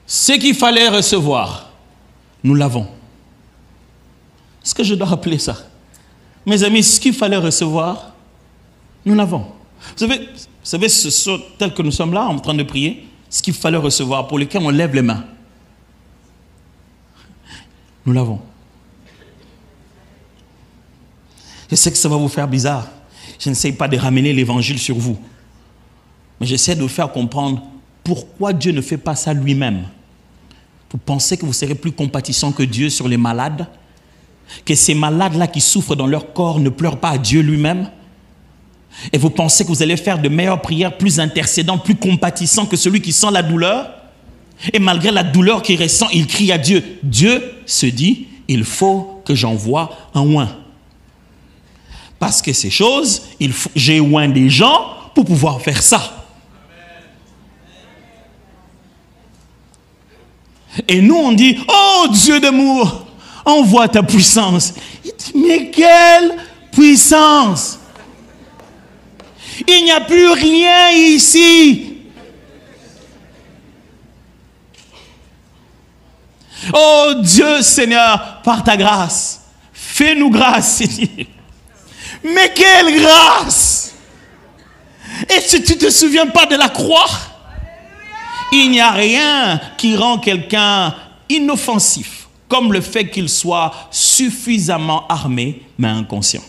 Ce qu'il fallait recevoir, nous l'avons. Est-ce que je dois rappeler ça? Mes amis, ce qu'il fallait recevoir, nous l'avons. Vous savez ce sont, tel que nous sommes là en train de prier, ce qu'il fallait recevoir, pour lequel on lève les mains. Nous l'avons. Je sais que ça va vous faire bizarre. Je n'essaie pas de ramener l'évangile sur vous. Mais j'essaie de vous faire comprendre pourquoi Dieu ne fait pas ça lui-même. Vous pensez que vous serez plus compatissant que Dieu sur les malades? Que ces malades-là qui souffrent dans leur corps ne pleurent pas à Dieu lui-même? Et vous pensez que vous allez faire de meilleures prières, plus intercédants, plus compatissants que celui qui sent la douleur? Et malgré la douleur qu'il ressent, il crie à Dieu. Dieu se dit, il faut que j'envoie un oint. Parce que ces choses, j'ai oint des gens pour pouvoir faire ça. Et nous, on dit, oh Dieu d'amour, envoie ta puissance. Il dit, mais quelle puissance! Il n'y a plus rien ici. Oh Dieu Seigneur, par ta grâce, fais-nous grâce, Seigneur. Mais quelle grâce! Et si tu ne te souviens pas de la croix, il n'y a rien qui rend quelqu'un inoffensif, comme le fait qu'il soit suffisamment armé, mais inconscient.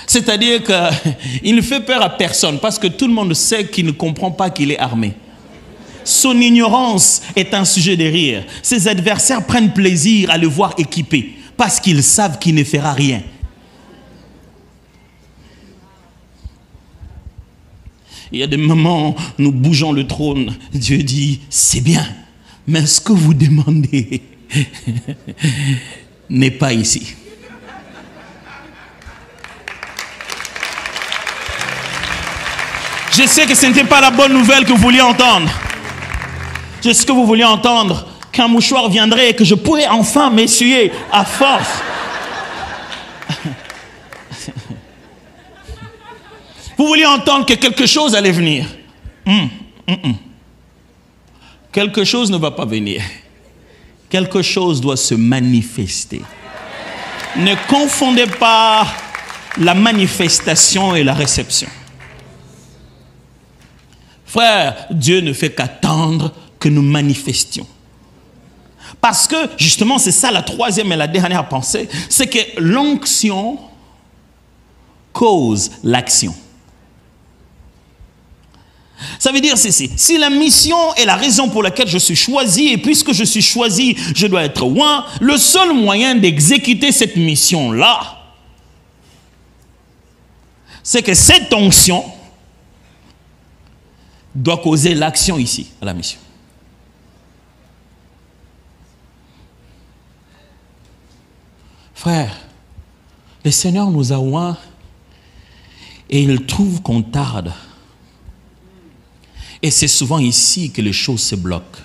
C'est-à-dire qu'il ne fait peur à personne, parce que tout le monde sait qu'il ne comprend pas qu'il est armé. Son ignorance est un sujet de rire. Ses adversaires prennent plaisir à le voir équipé, parce qu'ils savent qu'il ne fera rien. Il y a des moments où nous bougeons le trône. Dieu dit, c'est bien, mais ce que vous demandez n'est pas ici. Je sais que ce n'était pas la bonne nouvelle que vous vouliez entendre. Je sais que vous vouliez entendre qu'un mouchoir viendrait et que je pourrais enfin m'essuyer à force. Vous vouliez entendre que quelque chose allait venir. Quelque chose ne va pas venir. Quelque chose doit se manifester. Ne confondez pas la manifestation et la réception. Frère, Dieu ne fait qu'attendre que nous manifestions. Parce que, justement, c'est ça la troisième et la dernière pensée, c'est que l'onction cause l'action. Ça veut dire ceci, si la mission est la raison pour laquelle je suis choisi, et puisque je suis choisi, je dois être oint, le seul moyen d'exécuter cette mission-là, c'est que cette onction doit causer l'action ici, à la mission. Frère, le Seigneur nous a oints et il trouve qu'on tarde. Et c'est souvent ici que les choses se bloquent.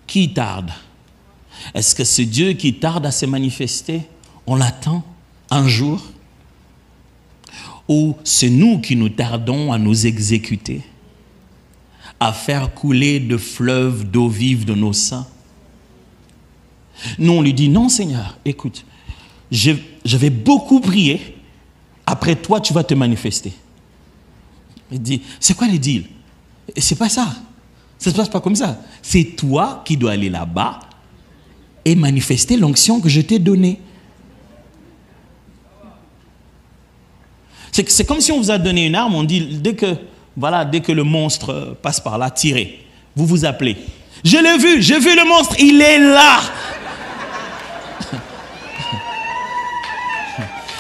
Qui tarde? Est-ce que c'est Dieu qui tarde à se manifester? On l'attend un jour? Ou c'est nous qui nous tardons à nous exécuter, à faire couler de fleuves d'eau vive de nos seins? Nous, on lui dit, non Seigneur, écoute, j'avais beaucoup prié, après toi tu vas te manifester. Il dit, c'est quoi les deals? C'est pas ça. Ça se passe pas comme ça. C'est toi qui dois aller là-bas et manifester l'onction que je t'ai donnée. C'est comme si on vous a donné une arme, on dit, dès que le monstre passe par là, tirez. Vous vous appelez. Je l'ai vu, j'ai vu le monstre, il est là.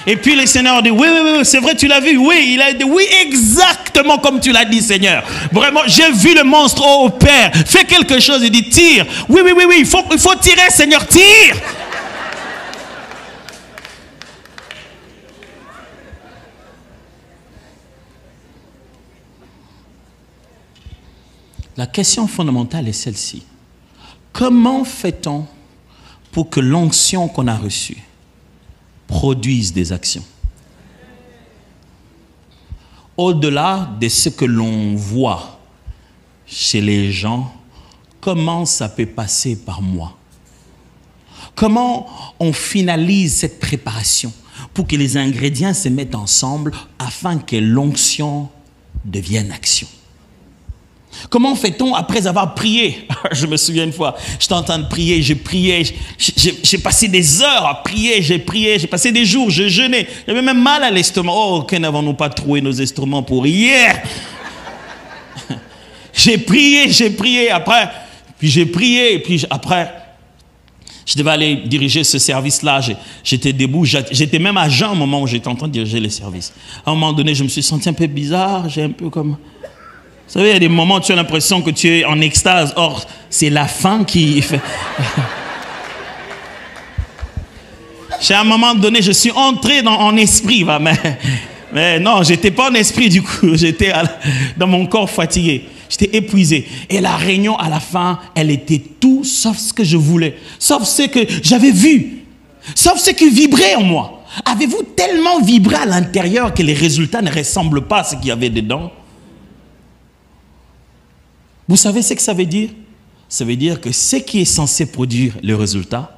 Et puis le Seigneur dit, oui, c'est vrai, tu l'as vu, oui, il a dit, oui, exactement comme tu l'as dit, Seigneur. Vraiment, j'ai vu le monstre, oh Père, fais quelque chose, il dit, tire. Oui, il faut tirer, Seigneur, tire. La question fondamentale est celle-ci. Comment fait-on pour que l'onction qu'on a reçue produise des actions? Au-delà de ce que l'on voit chez les gens, comment ça peut passer par moi? Comment on finalise cette préparation pour que les ingrédients se mettent ensemble afin que l'onction devienne action? Comment fait-on après avoir prié? Je me souviens une fois, j'étais en train de prier, j'ai prié, j'ai passé des heures à prier, j'ai passé des jours, je jeûnais. J'avais même mal à l'estomac. Oh, que n'avons-nous pas trouvé nos instruments pour hier? J'ai prié, après, puis j'ai prié, et puis après, je devais aller diriger ce service-là. J'étais debout, j'étais même à jeun au moment où j'étais en train de diriger les services. À un moment donné, je me suis senti un peu bizarre, j'ai un peu comme... Vous savez, il y a des moments où tu as l'impression que tu es en extase. Or, c'est la faim qui fait... À un moment donné, je suis entré en esprit. Mais non, je n'étais pas en esprit du coup. J'étais dans mon corps fatigué. J'étais épuisé. Et la réunion, à la fin, elle était tout sauf ce que je voulais. Sauf ce que j'avais vu. Sauf ce qui vibrait en moi. Avez-vous tellement vibré à l'intérieur que les résultats ne ressemblent pas à ce qu'il y avait dedans? Vous savez ce que ça veut dire? Ça veut dire que ce qui est censé produire le résultat,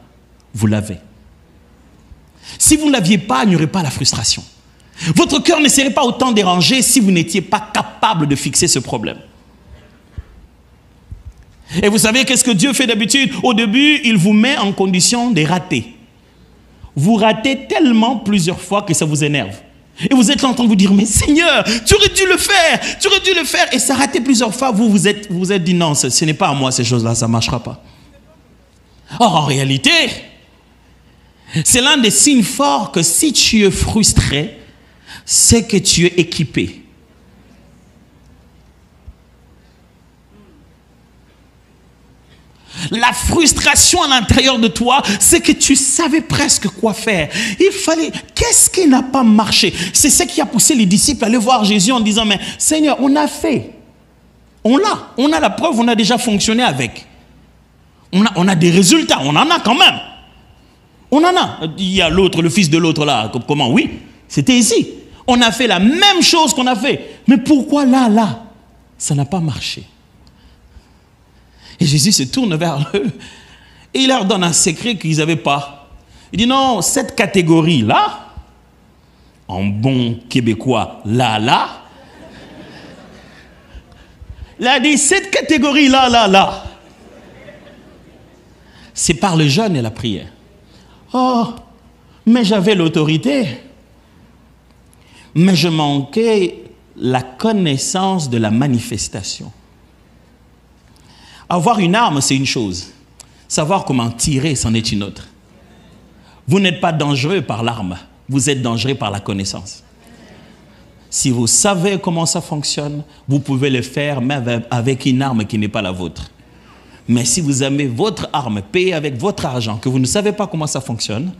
vous l'avez. Si vous ne l'aviez pas, il n'y aurait pas la frustration. Votre cœur ne serait pas autant dérangé si vous n'étiez pas capable de fixer ce problème. Et vous savez qu'est-ce que Dieu fait d'habitude? Au début, il vous met en condition de rater. Vous ratez tellement plusieurs fois que ça vous énerve. Et vous êtes là en train de vous dire, mais Seigneur, tu aurais dû le faire. Et ça a raté plusieurs fois. Vous êtes dit, non, ce n'est pas à moi ces choses-là, ça ne marchera pas. Or, en réalité, c'est l'un des signes forts que si tu es frustré, c'est que tu es équipé. La frustration à l'intérieur de toi, c'est que tu savais presque quoi faire. Il fallait... Qu'est-ce qui n'a pas marché? C'est ce qui a poussé les disciples à aller voir Jésus en disant, mais Seigneur, on a fait. On a la preuve, on a déjà fonctionné avec. On a des résultats, on en a quand même. On en a. Il y a l'autre, le fils de l'autre là. Comment? Oui, c'était ici. On a fait la même chose qu'on a fait. Mais pourquoi là, ça n'a pas marché? Et Jésus se tourne vers eux et il leur donne un secret qu'ils n'avaient pas. Il dit non, cette catégorie-là, en bon québécois, là, il a dit cette catégorie-là, c'est par le jeûne et la prière. Oh, mais j'avais l'autorité, mais je manquais la connaissance de la manifestation. Avoir une arme, c'est une chose. Savoir comment tirer, c'en est une autre. Vous n'êtes pas dangereux par l'arme. Vous êtes dangereux par la connaissance. Si vous savez comment ça fonctionne, vous pouvez le faire même avec une arme qui n'est pas la vôtre. Mais si vous avez votre arme payée avec votre argent, que vous ne savez pas comment ça fonctionne,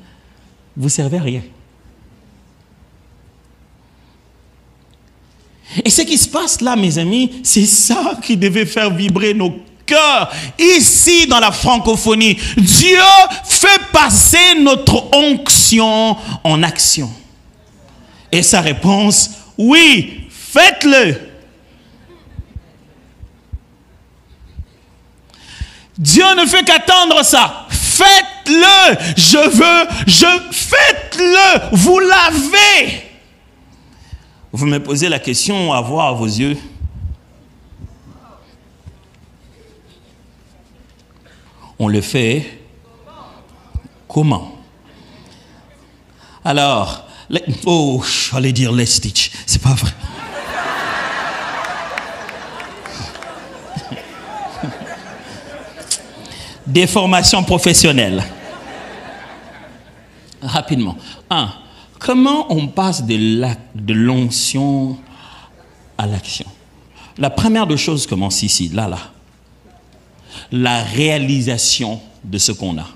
vous ne servez à rien. Et ce qui se passe là, mes amis, c'est ça qui devait faire vibrer nos cœurs. Ici, dans la francophonie, Dieu fait passer notre onction en action. Et sa réponse, oui, faites-le. Dieu ne fait qu'attendre ça. Faites-le. Faites-le. Vous l'avez. Vous me posez la question à voir à vos yeux. On le fait comment? Alors, j'allais dire let's stitch, c'est pas vrai. Des formations professionnelles. Rapidement. Comment on passe de l'onction à l'action? La première des choses commence ici, là. La réalisation de ce qu'on a.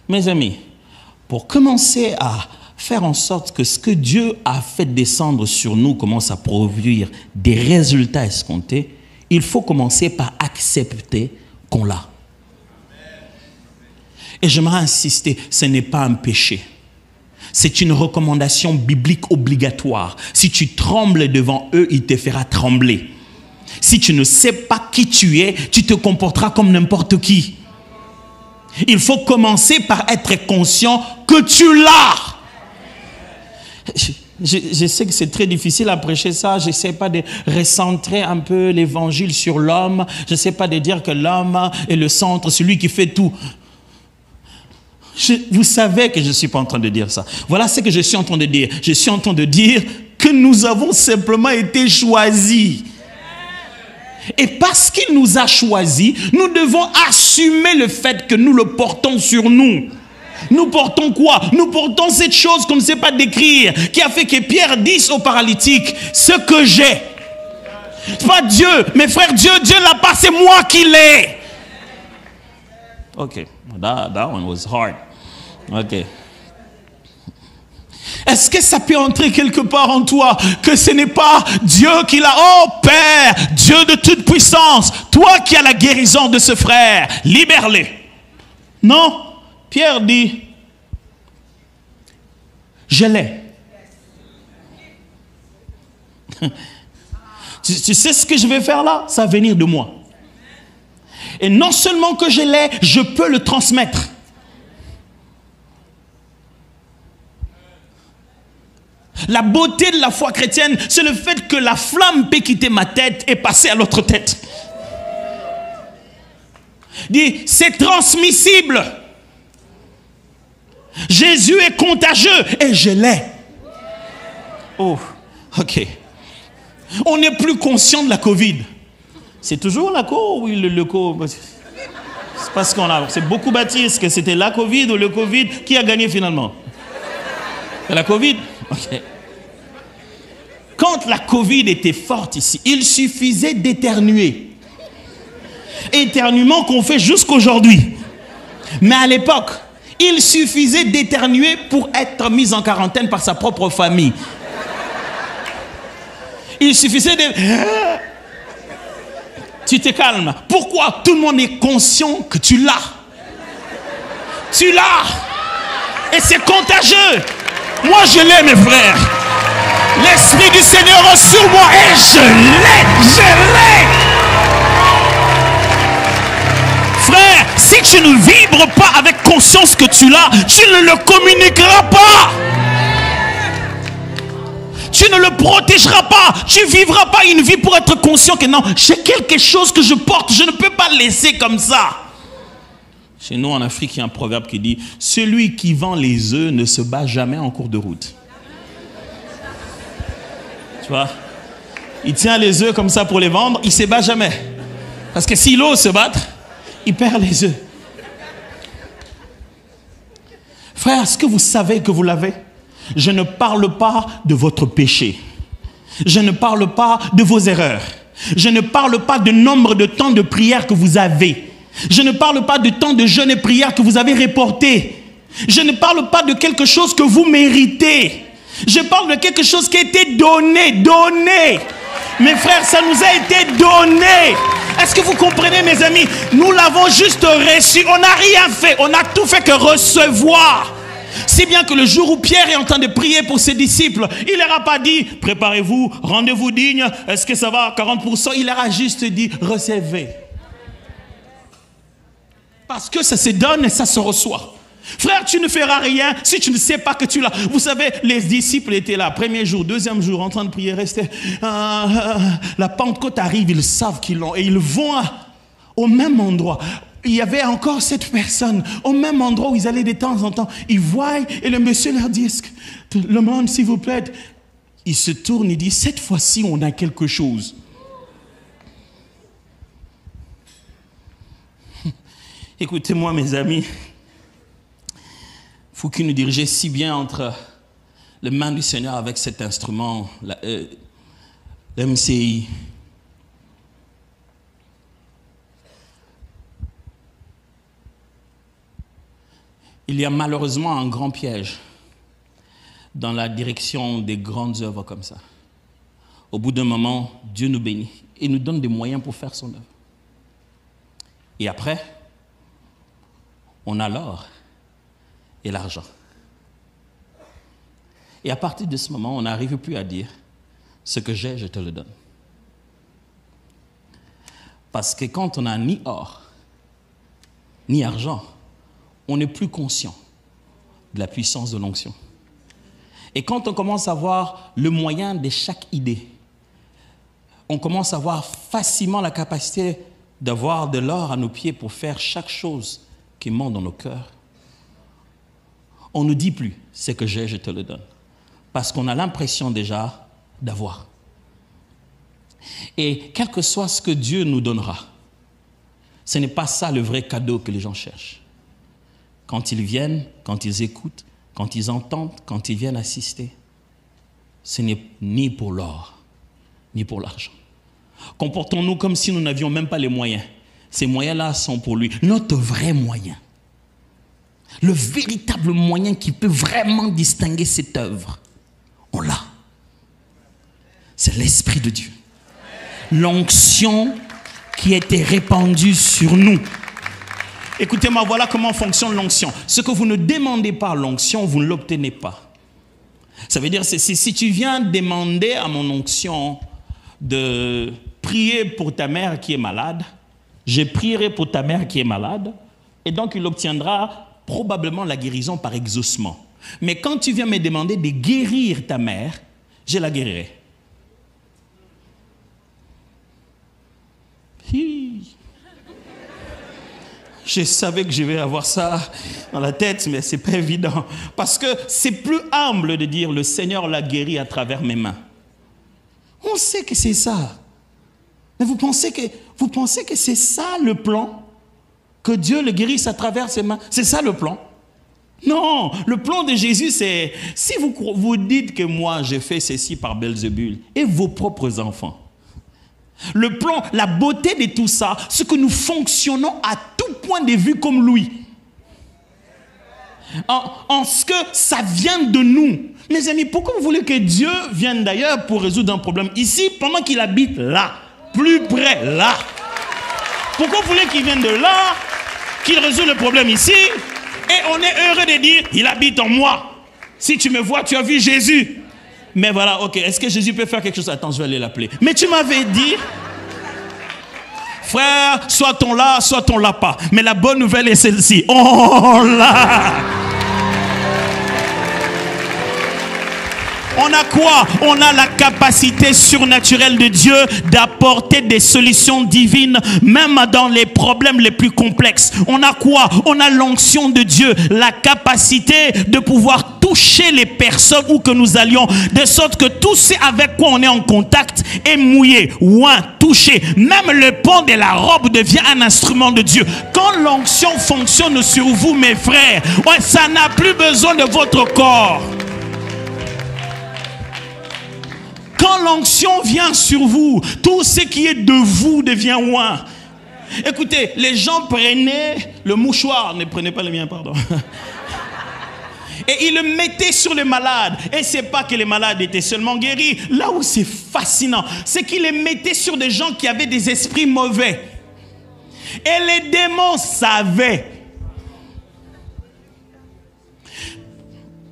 Mes amis, pour commencer à faire en sorte que ce que Dieu a fait descendre sur nous commence à produire des résultats escomptés, il faut commencer par accepter qu'on l'a. Et j'aimerais insister, ce n'est pas un péché. C'est une recommandation biblique obligatoire. Si tu trembles devant eux, il te fera trembler. Si tu ne sais pas qui tu es, tu te comporteras comme n'importe qui. Il faut commencer par être conscient que tu l'as. Je sais que c'est très difficile à prêcher ça. Je n'essaie pas de recentrer un peu l'évangile sur l'homme. Je n'essaie pas de dire que l'homme est le centre, celui qui fait tout. Vous savez que je ne suis pas en train de dire ça. Voilà ce que je suis en train de dire. Je suis en train de dire que nous avons simplement été choisis. Et parce qu'il nous a choisis, nous devons assumer le fait que nous le portons sur nous. Nous portons quoi? Nous portons cette chose qu'on ne sait pas décrire, qui a fait que Pierre dise au paralytique, ce que j'ai. C'est pas Dieu, mes frères, Dieu l'a pas, c'est moi qui l'ai. Ok, that one was hard. Ok. Est-ce que ça peut entrer quelque part en toi que ce n'est pas Dieu qui l'a? Oh Père, Dieu de toute puissance, toi qui as la guérison de ce frère, libère-les. Non, Pierre dit, je l'ai. Tu sais ce que je vais faire là? Ça va venir de moi. Et non seulement que je l'ai, je peux le transmettre. La beauté de la foi chrétienne, c'est le fait que la flamme peut quitter ma tête et passer à l'autre tête. Dit, c'est transmissible. Jésus est contagieux et je l'ai. Oh, ok. On n'est plus conscient de la Covid. C'est toujours la co, oui, le co. C'est parce qu'on a, c'est beaucoup bâti. Est-ce que c'était la Covid ou le Covid? Qui a gagné finalement? C'est la Covid. Okay. Quand la Covid était forte ici, il suffisait d'éternuer. Éternuement qu'on fait jusqu'aujourd'hui. Mais à l'époque, il suffisait d'éternuer pour être mis en quarantaine par sa propre famille. Il suffisait de... Tu te calmes. Pourquoi? Tout le monde est conscient que tu l'as. Tu l'as. Et c'est contagieux. Moi, je l'ai, mes frères. L'Esprit du Seigneur est sur moi et je l'ai. Frère, si tu ne vibres pas avec conscience que tu l'as, tu ne le communiqueras pas. Tu ne le protégeras pas. Tu ne vivras pas une vie pour être conscient que non, j'ai quelque chose que je porte. Je ne peux pas le laisser comme ça. Chez nous, en Afrique, il y a un proverbe qui dit « Celui qui vend les œufs ne se bat jamais en cours de route. » Tu vois? Il tient les œufs comme ça pour les vendre, il ne se bat jamais. Parce que s'il ose se battre, il perd les œufs. Frère, est-ce que vous savez que vous l'avez? Je ne parle pas de votre péché. Je ne parle pas de vos erreurs. Je ne parle pas du nombre de temps de prière que vous avez. Je ne parle pas du temps de jeûne et prière que vous avez reporté. Je ne parle pas de quelque chose que vous méritez. Je parle de quelque chose qui a été donné. Mes frères, ça nous a été donné. Est-ce que vous comprenez, mes amis? Nous l'avons juste reçu. On n'a rien fait. On a tout fait que recevoir. Si bien que le jour où Pierre est en train de prier pour ses disciples, il leur a pas dit, préparez-vous, rendez-vous digne, est-ce que ça va, 40%? Il leur a juste dit, recevez. Parce que ça se donne et ça se reçoit. Frère, tu ne feras rien si tu ne sais pas que tu l'as. Vous savez, les disciples étaient là, premier jour, deuxième jour, en train de prier, rester. La Pentecôte arrive, ils savent qu'ils l'ont et ils vont au même endroit. Il y avait encore cette personne au même endroit où ils allaient de temps en temps. Ils voient et le monsieur leur dit, est-ce que le monde, s'il vous plaît, il se tourne et dit, cette fois-ci, on a quelque chose. Écoutez-moi, mes amis, il faut qu'il nous dirigeait si bien entre les mains du Seigneur avec cet instrument, l'MCI. Il y a malheureusement un grand piège dans la direction des grandes œuvres comme ça. Au bout d'un moment, Dieu nous bénit et nous donne des moyens pour faire son œuvre. Et après, on a l'or et l'argent. Et à partir de ce moment, on n'arrive plus à dire « ce que j'ai, je te le donne ». Parce que quand on n'a ni or, ni argent, on n'est plus conscient de la puissance de l'onction. Et quand on commence à voir le moyen de chaque idée, on commence à avoir facilement la capacité d'avoir de l'or à nos pieds pour faire chaque chose qui monte dans nos cœurs. On ne dit plus, ce que j'ai, je te le donne. Parce qu'on a l'impression déjà d'avoir. Et quel que soit ce que Dieu nous donnera, ce n'est pas ça le vrai cadeau que les gens cherchent. Quand ils viennent, quand ils écoutent, quand ils entendent, quand ils viennent assister, ce n'est ni pour l'or, ni pour l'argent. Comportons-nous comme si nous n'avions même pas les moyens. Ces moyens-là sont pour lui. Notre vrai moyen, le véritable moyen qui peut vraiment distinguer cette œuvre, on l'a. C'est l'Esprit de Dieu. L'onction qui a été répandue sur nous. Écoutez-moi, voilà comment fonctionne l'onction. Ce que vous ne demandez pas l'onction, vous ne l'obtenez pas. Ça veut dire, si tu viens demander à mon onction de prier pour ta mère qui est malade, je prierai pour ta mère qui est malade, et donc il obtiendra probablement la guérison par exaucement. Mais quand tu viens me demander de guérir ta mère, je la guérirai. Je savais que je vais avoir ça dans la tête, mais ce n'est pas évident. Parce que c'est plus humble de dire « le Seigneur l'a guéri à travers mes mains ». On sait que c'est ça. Mais vous pensez que c'est ça le plan? Que Dieu le guérisse à travers ses mains? C'est ça le plan? Non, le plan de Jésus, c'est si vous dites que moi, j'ai fait ceci par Belzébul et vos propres enfants. Le plan, la beauté de tout ça, c'est que nous fonctionnons à tout point de vue comme lui. En ce que ça vient de nous. Mes amis, pourquoi vous voulez que Dieu vienne d'ailleurs pour résoudre un problème ici, pendant qu'il habite là, plus près, là? Pourquoi vous voulez qu'il vienne de là, qu'il résout le problème ici, et on est heureux de dire, il habite en moi. Si tu me vois, tu as vu Jésus. Mais voilà, ok, est-ce que Jésus peut faire quelque chose? Attends, je vais aller l'appeler. Mais tu m'avais dit, frère, soit on l'a pas. Mais la bonne nouvelle est celle-ci, on l'a. On a quoi? On a la capacité surnaturelle de Dieu d'apporter des solutions divines, même dans les problèmes les plus complexes. On a quoi? On a l'onction de Dieu, la capacité de pouvoir toucher les personnes où que nous allions, de sorte que tout ce avec quoi on est en contact est mouillé, ouin, touché. Même le pan de la robe devient un instrument de Dieu. Quand l'onction fonctionne sur vous, mes frères, ouais, ça n'a plus besoin de votre corps. Quand l'onction vient sur vous, tout ce qui est de vous devient ouin. Écoutez, les gens prenaient le mouchoir, ne prenez pas le mien, pardon. Et ils le mettaient sur les malades. Et c'est pas que les malades étaient seulement guéris. Là où c'est fascinant, c'est qu'ils les mettaient sur des gens qui avaient des esprits mauvais. Et les démons savaient.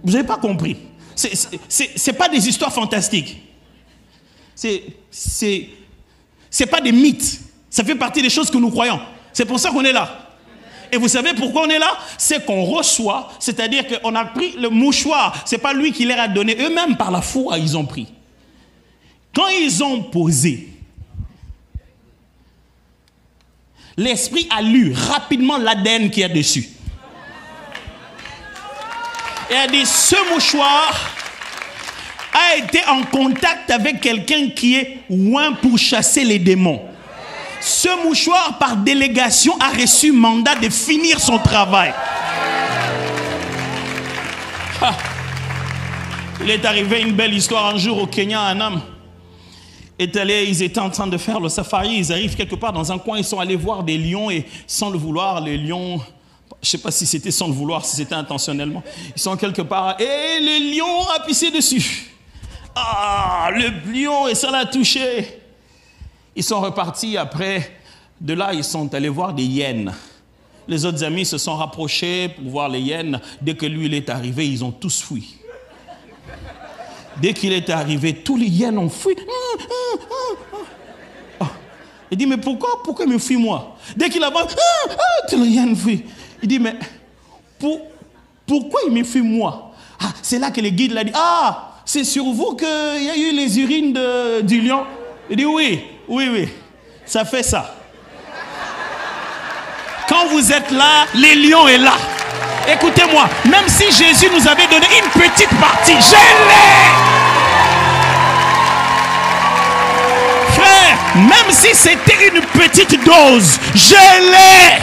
Vous n'avez pas compris. C'est pas des histoires fantastiques. C'est pas des mythes. Ça fait partie des choses que nous croyons. C'est pour ça qu'on est là. Et vous savez pourquoi on est là? C'est qu'on reçoit, c'est-à-dire qu'on a pris le mouchoir. Ce n'est pas lui qui leur a donné. Eux-mêmes, par la foi, ils ont pris. Quand ils ont posé, l'esprit a lu rapidement l'ADN qu'il y a dessus. Et a dit, ce mouchoir a été en contact avec quelqu'un qui est ouin pour chasser les démons. Ce mouchoir, par délégation, a reçu mandat de finir son travail. Il est arrivé une belle histoire un jour au Kenya. Un homme est allé, ils étaient en train de faire le safari. Ils arrivent quelque part dans un coin, ils sont allés voir des lions et sans le vouloir, les lions... Je ne sais pas si c'était sans le vouloir, si c'était intentionnellement. Ils sont quelque part et le lion a pissé dessus. Ah, le lion, et ça l'a touché. Ils sont repartis après. De là, ils sont allés voir des hyènes. Les autres amis se sont rapprochés pour voir les hyènes. Dès que lui, il est arrivé, ils ont tous fui. Dès qu'il est arrivé, tous les hyènes ont fui. Il dit, mais pourquoi il me fuit moi? Dès qu'il a vu, tous les hyènes fuient. Il dit, mais pourquoi il me fuit moi? Ah, c'est là que le guide l'a dit, ah, c'est sur vous qu'il y a eu les urines du lion. Il dit oui, ça fait ça. Quand vous êtes là, les lions est là. Écoutez-moi, même si Jésus nous avait donné une petite partie, je l'ai. Frère, même si c'était une petite dose, je l'ai.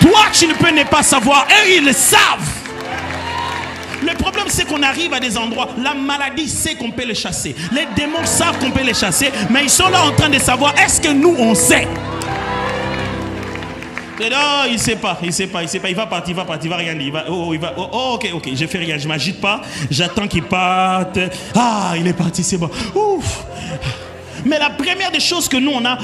Toi, tu ne peux ne pas savoir. Eux, ils le savent. Le problème, c'est qu'on arrive à des endroits, la maladie sait qu'on peut les chasser. Les démons savent qu'on peut les chasser, mais ils sont là en train de savoir, est-ce que nous, on sait? Non, il ne sait pas, il va partir, il va rien dire. Ok, je fais rien, je ne m'agite pas, j'attends qu'il parte. Ah, il est parti, c'est bon. Ouf. Mais la première des choses que nous on a,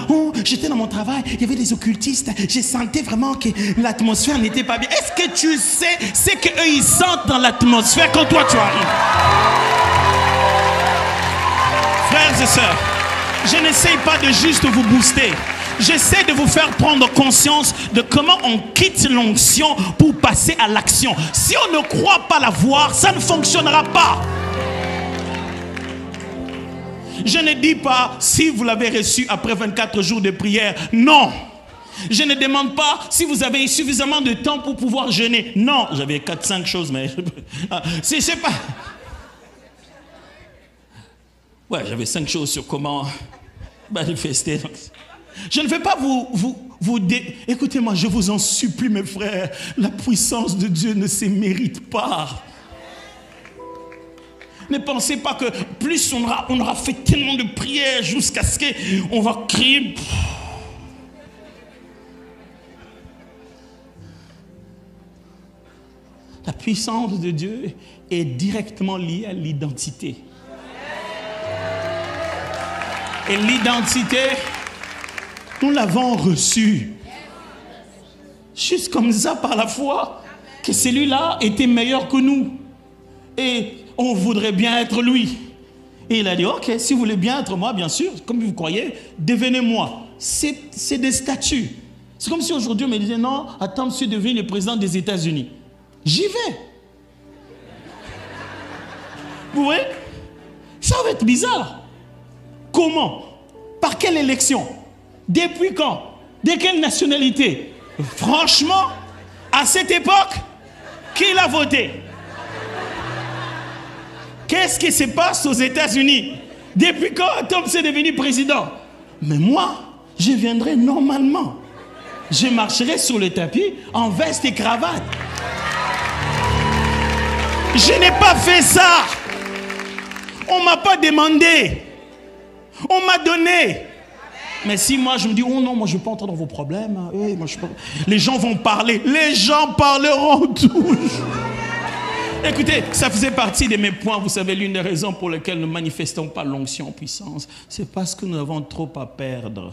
j'étais dans mon travail, il y avait des occultistes, je sentais vraiment que l'atmosphère n'était pas bien. Est-ce que tu sais ce qu'eux ils sentent dans l'atmosphère quand toi tu arrives? Frères et sœurs, je n'essaye pas de juste vous booster. J'essaie de vous faire prendre conscience de comment on quitte l'onction pour passer à l'action. Si on ne croit pas la voir, ça ne fonctionnera pas. Je ne dis pas si vous l'avez reçu après 24 jours de prière. Non. Je ne demande pas si vous avez eu suffisamment de temps pour pouvoir jeûner. Non. J'avais 4-5 choses, mais... je sais pas. Ouais, j'avais 5 choses sur comment manifester. Je ne vais pas Écoutez-moi, je vous en supplie, mes frères. La puissance de Dieu ne se mérite pas. Ne pensez pas que plus on aura fait tellement de prières jusqu'à ce qu'on va crier. La puissance de Dieu est directement liée à l'identité. Et l'identité, nous l'avons reçue. Juste comme ça, par la foi, que celui-là était meilleur que nous. Et on voudrait bien être lui. Et il a dit, ok, si vous voulez bien être moi, bien sûr, comme vous croyez, devenez-moi. C'est des statuts. C'est comme si aujourd'hui on me disait, non, attends, monsieur devient le président des États-Unis. J'y vais. Vous voyez? Ça va être bizarre. Comment? Par quelle élection? Depuis quand? De quelle nationalité? Franchement, à cette époque, qui l'a voté? Qu'est-ce qui se passe aux États-Unis? Depuis quand Tom est devenu président? Mais moi, je viendrai normalement. Je marcherai sur le tapis en veste et cravate. Je n'ai pas fait ça. On ne m'a pas demandé. On m'a donné. Mais si moi je me dis, oh non, moi je ne vais pas entrer dans vos problèmes. Moi, je peux... Les gens vont parler. Les gens parleront toujours. Écoutez, ça faisait partie de mes points. Vous savez, l'une des raisons pour lesquelles nous ne manifestons pas l'onction en puissance, c'est parce que nous avons trop à perdre.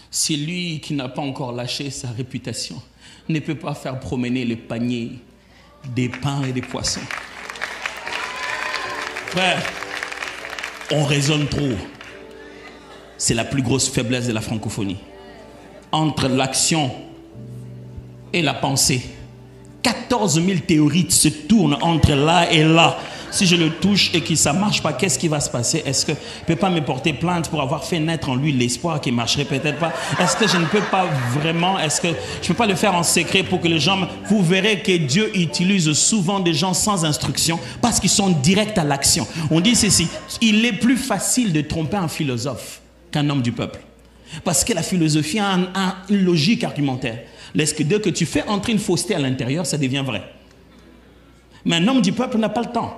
C'est lui qui n'a pas encore lâché sa réputation, ne peut pas faire promener les paniers des pains et des poissons. Frère, on raisonne trop. C'est la plus grosse faiblesse de la francophonie. Entre l'action et la pensée, 14 000 théories se tournent entre là et là. Si je le touche et que ça ne marche pas, qu'est-ce qui va se passer? Est-ce que je ne peux pas me porter plainte pour avoir fait naître en lui l'espoir qui ne marcherait peut-être pas? Est-ce que je ne peux pas vraiment, est-ce que je ne peux pas le faire en secret pour que les gens... Vous verrez que Dieu utilise souvent des gens sans instruction parce qu'ils sont directs à l'action. On dit ceci, il est plus facile de tromper un philosophe qu'un homme du peuple. Parce que la philosophie a une logique argumentaire. Est-ce que dès que tu fais entrer une fausseté à l'intérieur, ça devient vrai. Mais un homme du peuple n'a pas le temps.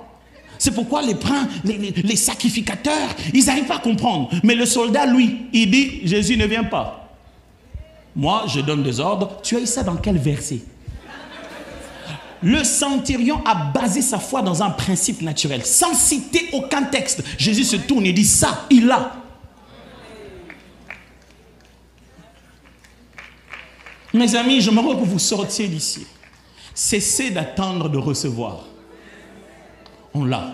C'est pourquoi les sacrificateurs, ils n'arrivent pas à comprendre. Mais le soldat, lui, il dit, Jésus ne vient pas. Moi, je donne des ordres. Tu as eu ça dans quel verset? Le centurion a basé sa foi dans un principe naturel, sans citer aucun texte. Jésus se tourne et dit, ça, il a. Mes amis, j'aimerais que vous sortiez d'ici. Cessez d'attendre de recevoir. On l'a.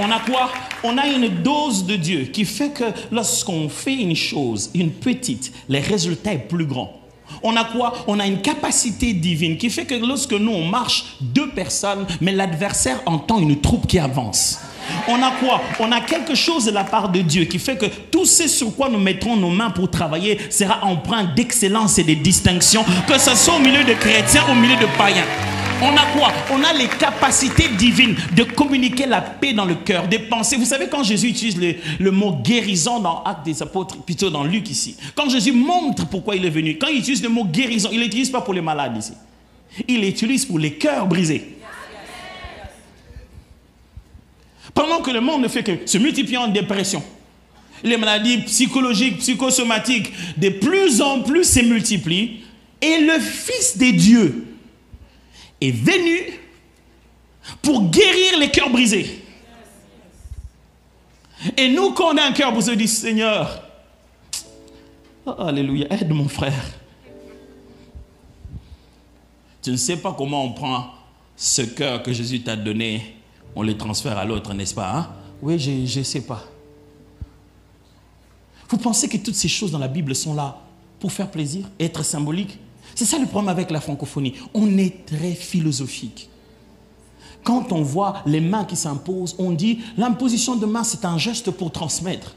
On a quoi? On a une dose de Dieu qui fait que lorsqu'on fait une chose, une petite, les résultats sont plus grands. On a quoi? On a une capacité divine qui fait que lorsque nous on marche 2 personnes, mais l'adversaire entend une troupe qui avance. On a quoi? On a quelque chose de la part de Dieu qui fait que tout ce sur quoi nous mettrons nos mains pour travailler sera empreint d'excellence et de distinction, que ce soit au milieu de chrétiens, au milieu de païens. On a quoi? On a les capacités divines de communiquer la paix dans le cœur, des pensées. Vous savez, quand Jésus utilise le mot guérison dans Actes des Apôtres, plutôt dans Luc ici, quand Jésus montre pourquoi il est venu, quand il utilise le mot guérison, il ne l'utilise pas pour les malades ici. Il l'utilise pour les cœurs brisés. Pendant que le monde ne fait que se multiplier en dépression, les maladies psychologiques, psychosomatiques, de plus en plus se multiplient, et le Fils de Dieu est venu pour guérir les cœurs brisés. Et nous, quand on a un cœur brisé, on dit Seigneur, oh, alléluia, aide mon frère. Tu ne sais pas comment on prend ce cœur que Jésus t'a donné, on le transfère à l'autre, n'est-ce pas? Hein? Oui, je ne sais pas. Vous pensez que toutes ces choses dans la Bible sont là pour faire plaisir, être symboliques? C'est ça le problème avec la francophonie. On est très philosophique. Quand on voit les mains qui s'imposent, on dit l'imposition de main, c'est un geste pour transmettre.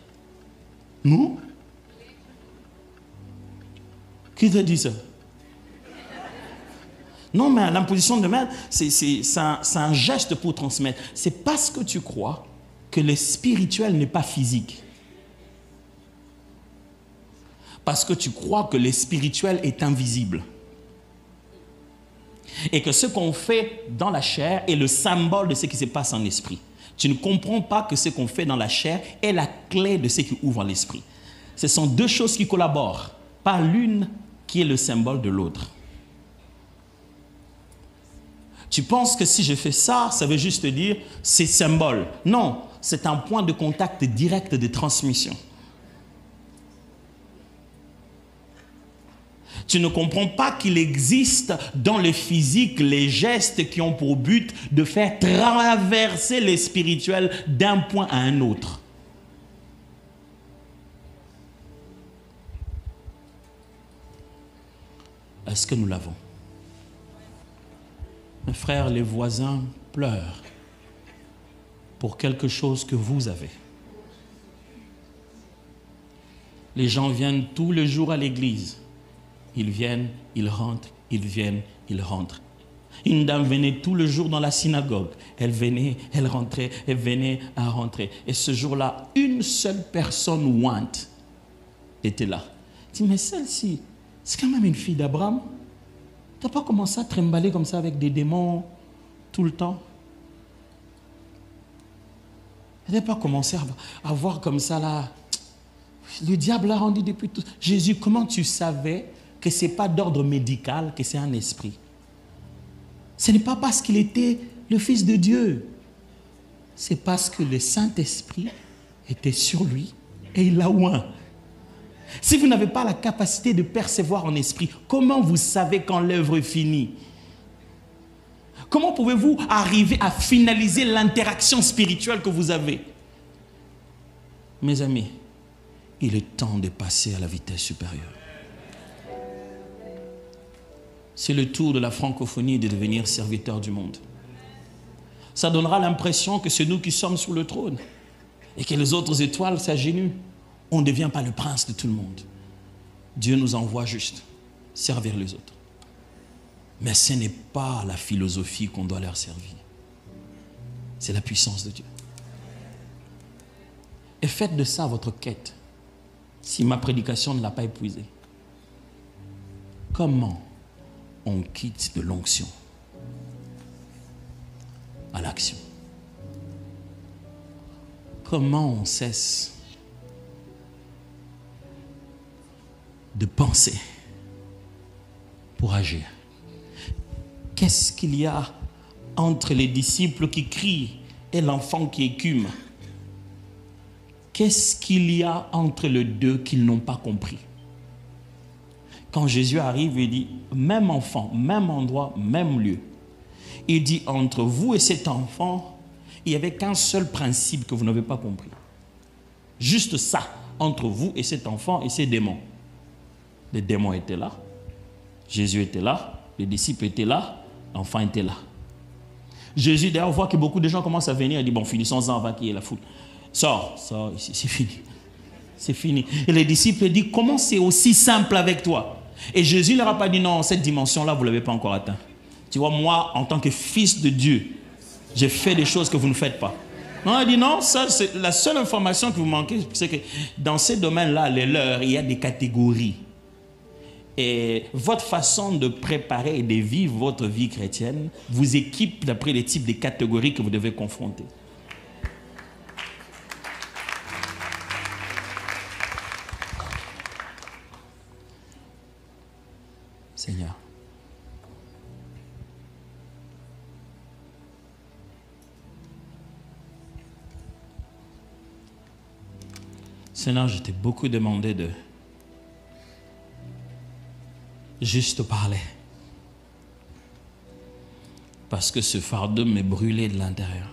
Nous? Qui t'a dit ça? Non, mais l'imposition de main, c'est un geste pour transmettre. C'est parce que tu crois que le spirituel n'est pas physique. Parce que tu crois que le spirituel est invisible. Et que ce qu'on fait dans la chair est le symbole de ce qui se passe en l'esprit. Tu ne comprends pas que ce qu'on fait dans la chair est la clé de ce qui ouvre l'esprit. Ce sont 2 choses qui collaborent, pas l'une qui est le symbole de l'autre. Tu penses que si je fais ça, ça veut juste dire c'est symbole. Non, c'est un point de contact direct de transmission. Tu ne comprends pas qu'il existe dans le physique les gestes qui ont pour but de faire traverser le spirituel d'un point à un autre. Est-ce que nous l'avons? Mes frères, les voisins pleurent pour quelque chose que vous avez. Les gens viennent tous les jours à l'église. Ils viennent, ils rentrent, ils viennent, ils rentrent. Une dame venait tous les jours dans la synagogue. Elle venait, elle rentrait, elle venait, elle rentrait. Et ce jour-là, une seule personne ointe était là. Je dis, mais celle-ci, c'est quand même une fille d'Abraham. Tu n'as pas commencé à trimballer comme ça avec des démons tout le temps? Tu n'as pas commencé à voir comme ça là. Le diable l'a rendu depuis tout. Jésus, comment tu savais que ce n'est pas d'ordre médical, que c'est un esprit? Ce n'est pas parce qu'il était le Fils de Dieu. C'est parce que le Saint-Esprit était sur lui et il l'a oint. Si vous n'avez pas la capacité de percevoir en esprit, comment vous savez quand l'œuvre est finie? Comment pouvez-vous arriver à finaliser l'interaction spirituelle que vous avez? Mes amis, il est temps de passer à la vitesse supérieure. C'est le tour de la francophonie de devenir serviteur du monde. Ça donnera l'impression que c'est nous qui sommes sur le trône et que les autres étoiles s'agenouillent. On ne devient pas le prince de tout le monde. Dieu nous envoie juste servir les autres. Mais ce n'est pas la philosophie qu'on doit leur servir. C'est la puissance de Dieu. Et faites de ça votre quête. Si ma prédication ne l'a pas épuisé. Comment on quitte de l'onction à l'action? Comment on cesse de penser pour agir? Qu'est-ce qu'il y a entre les disciples qui crient et l'enfant qui écume? Qu'est-ce qu'il y a entre les deux qu'ils n'ont pas compris? Quand Jésus arrive, il dit, même enfant, même endroit, même lieu. Il dit, entre vous et cet enfant, Il n'y avait qu'un seul principe que vous n'avez pas compris. Juste ça, entre vous et cet enfant et ces démons. Les démons étaient là, Jésus était là, les disciples étaient là, l'enfant était là. Jésus d'ailleurs voit que beaucoup de gens commencent à venir et dit bon, finissons-en avant qu'il y ait la foule. Sors ici, c'est fini. C'est fini. Et les disciples disent comment c'est aussi simple avec toi? Et Jésus ne leur a pas dit non, cette dimension-là, vous ne l'avez pas encore atteint. Tu vois, moi, en tant que fils de Dieu, j'ai fait des choses que vous ne faites pas. Non, il dit non, ça, c'est la seule information que vous manquez, c'est que dans ces domaines-là, les leurs, il y a des catégories. Et votre façon de préparer et de vivre votre vie chrétienne vous équipe d'après les types de catégories que vous devez confronter. Seigneur. Seigneur, je t'ai beaucoup demandé de juste parler. Parce que ce fardeau m'est brûlé de l'intérieur.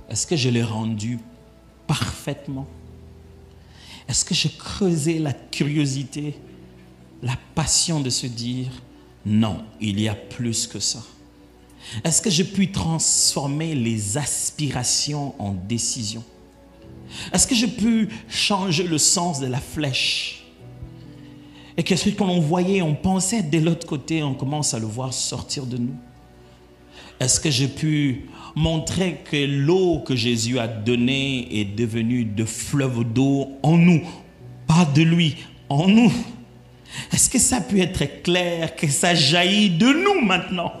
Est-ce que je l'ai rendu parfaitement? Est-ce que j'ai creusé la curiosité, la passion de se dire non, il y a plus que ça? Est-ce que j'ai pu transformer les aspirations en décisions? Est-ce que j'ai pu changer le sens de la flèche? Et qu'est-ce que l'on voyait, on pensait de l'autre côté, on commence à le voir sortir de nous? Est-ce que j'ai pu montrer que l'eau que Jésus a donnée est devenue de fleuves d'eau en nous? Pas de lui, en nous. Est-ce que ça peut être clair que ça jaillit de nous maintenant?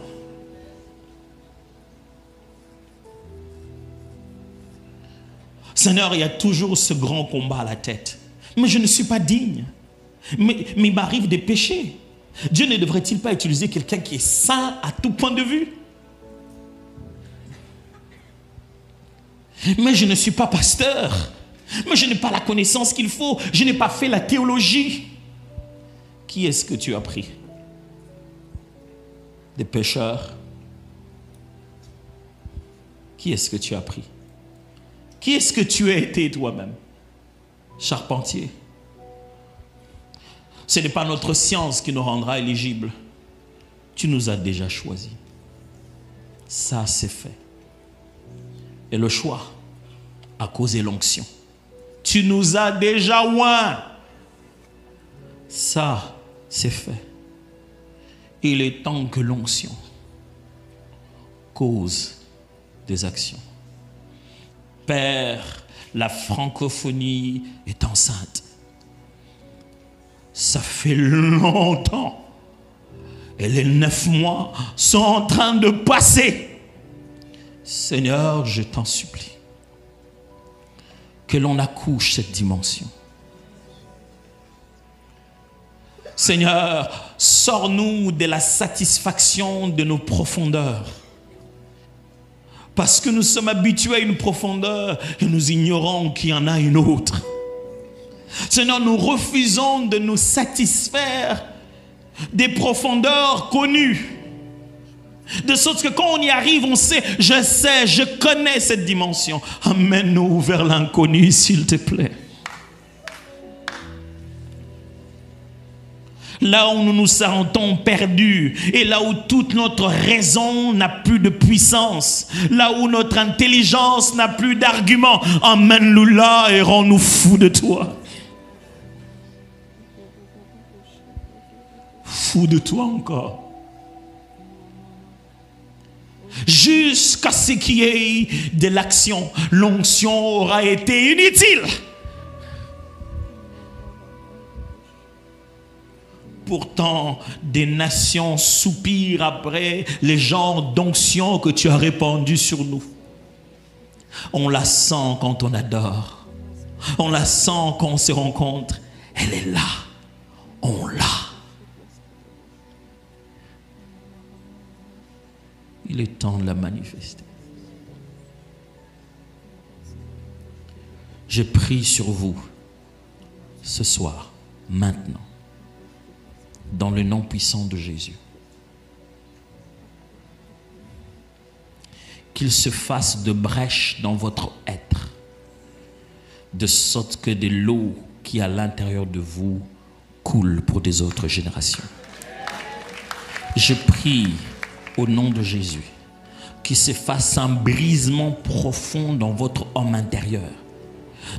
Seigneur, il y a toujours ce grand combat à la tête. Mais je ne suis pas digne. Mais il m'arrive de pécher. Dieu ne devrait-il pas utiliser quelqu'un qui est saint à tout point de vue? Mais je ne suis pas pasteur. Mais je n'ai pas la connaissance qu'il faut. Je n'ai pas fait la théologie. Qui est-ce que tu as pris? Des pécheurs? Qui est-ce que tu as pris? Qui est-ce que tu as été toi-même? Charpentier. Ce n'est pas notre science qui nous rendra éligibles. Tu nous as déjà choisis. Ça, c'est fait. Et le choix a causé l'onction. Tu nous as déjà oints. Ça, c'est fait. Il est temps que l'onction cause des actions. Père, la francophonie est enceinte. Ça fait longtemps. Et les 9 mois sont en train de passer. Seigneur, je t'en supplie. Que l'on accouche cette dimension. Seigneur, sors-nous de la satisfaction de nos profondeurs. Parce que nous sommes habitués à une profondeur et nous ignorons qu'il y en a une autre. Seigneur, nous refusons de nous satisfaire des profondeurs connues. De sorte que quand on y arrive, on sait, je connais cette dimension. Amène-nous vers l'inconnu, s'il te plaît. Là où nous nous sentons perdus et là où toute notre raison n'a plus de puissance, là où notre intelligence n'a plus d'arguments, emmène-nous là et rends-nous fous de toi. Fous de toi encore. Jusqu'à ce qu'il y ait de l'action, l'onction aura été inutile. Pourtant, des nations soupirent après les genres d'onction que tu as répandu sur nous. On la sent quand on adore. On la sent quand on se rencontre. Elle est là. On l'a. Il est temps de la manifester. Je prie sur vous ce soir, maintenant. Dans le nom puissant de Jésus. qu'il se fasse de brèches dans votre être, de sorte que de l'eau qui est à l'intérieur de vous coule pour des autres générations. Je prie au nom de Jésus qu'il se fasse un brisement profond dans votre homme intérieur,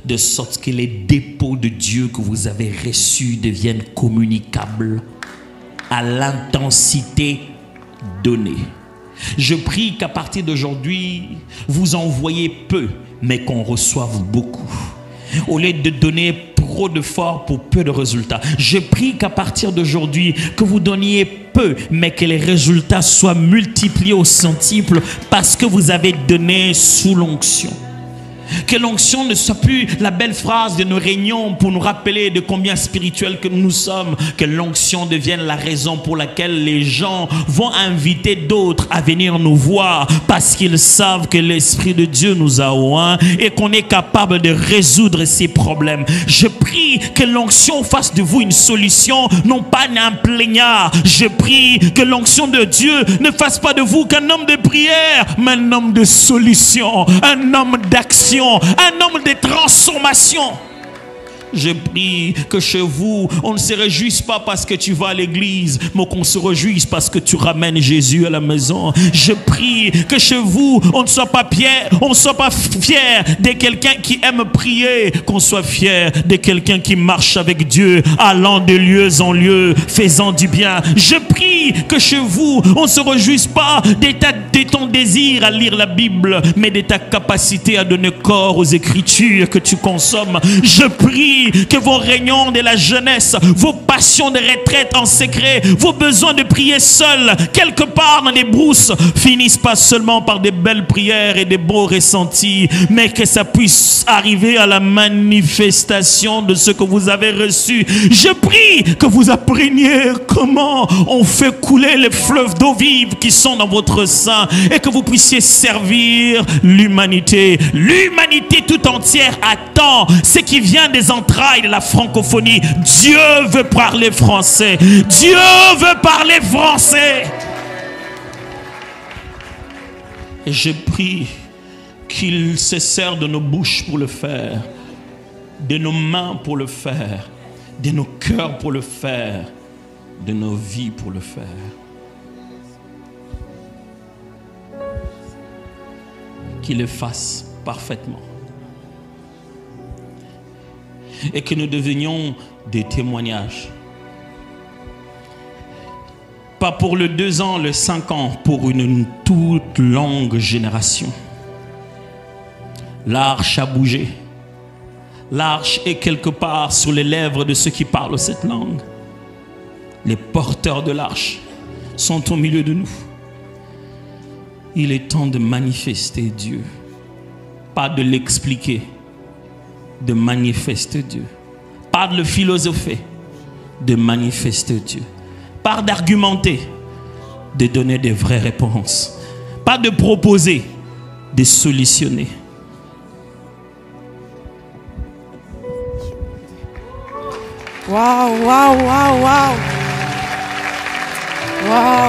de sorte que les dépôts de Dieu que vous avez reçus deviennent communicables à l'intensité donnée. Je prie qu'à partir d'aujourd'hui, vous envoyez peu, mais qu'on reçoive beaucoup. Au lieu de donner trop d'efforts pour peu de résultats. Je prie qu'à partir d'aujourd'hui, que vous donniez peu, mais que les résultats soient multipliés au centuple parce que vous avez donné sous l'onction. Que l'onction ne soit plus la belle phrase de nos réunions pour nous rappeler de combien spirituels que nous sommes. Que l'onction devienne la raison pour laquelle les gens vont inviter d'autres à venir nous voir parce qu'ils savent que l'Esprit de Dieu nous a oint et qu'on est capable de résoudre ces problèmes. Je prie que l'onction fasse de vous une solution, non pas un plaignard. Je prie que l'onction de Dieu ne fasse pas de vous qu'un homme de prière, mais un homme de solution, un homme d'action, un homme de transformation. Je prie que chez vous, on ne se réjouisse pas parce que tu vas à l'église, mais qu'on se réjouisse parce que tu ramènes Jésus à la maison. Je prie que chez vous, on ne soit pas fier de quelqu'un qui aime prier, qu'on soit fier de quelqu'un qui marche avec Dieu, allant de lieu en lieu, faisant du bien. Je prie que chez vous, on ne se réjouisse pas de ton désir à lire la Bible, mais de ta capacité à donner corps aux Écritures que tu consommes. Je prie que vos réunions de la jeunesse, vos passions de retraite en secret, vos besoins de prier seuls, quelque part dans les brousses, finissent pas seulement par des belles prières et des beaux ressentis, mais que ça puisse arriver à la manifestation de ce que vous avez reçu. Je prie que vous appreniez comment on fait couler les fleuves d'eau vive qui sont dans votre sein et que vous puissiez servir l'humanité. L'humanité tout entière attend ce qui vient des entrailles de la francophonie. Dieu veut parler français. Dieu veut parler français. Et je prie qu'il se sert de nos bouches pour le faire, de nos mains pour le faire, de nos cœurs pour le faire, de nos vies pour le faire. Qu'il le fasse parfaitement. Et que nous devenions des témoignages. Pas pour le 2 ans, le 5 ans, pour une toute longue génération. L'arche a bougé. L'arche est quelque part sur les lèvres de ceux qui parlent cette langue. Les porteurs de l'arche sont au milieu de nous. Il est temps de manifester Dieu. Pas de l'expliquer. De manifester Dieu. Pas de le philosopher, de manifester Dieu. Pas d'argumenter, de donner des vraies réponses. Pas de proposer, de solutionner. Waouh, waouh, waouh, waouh. Waouh.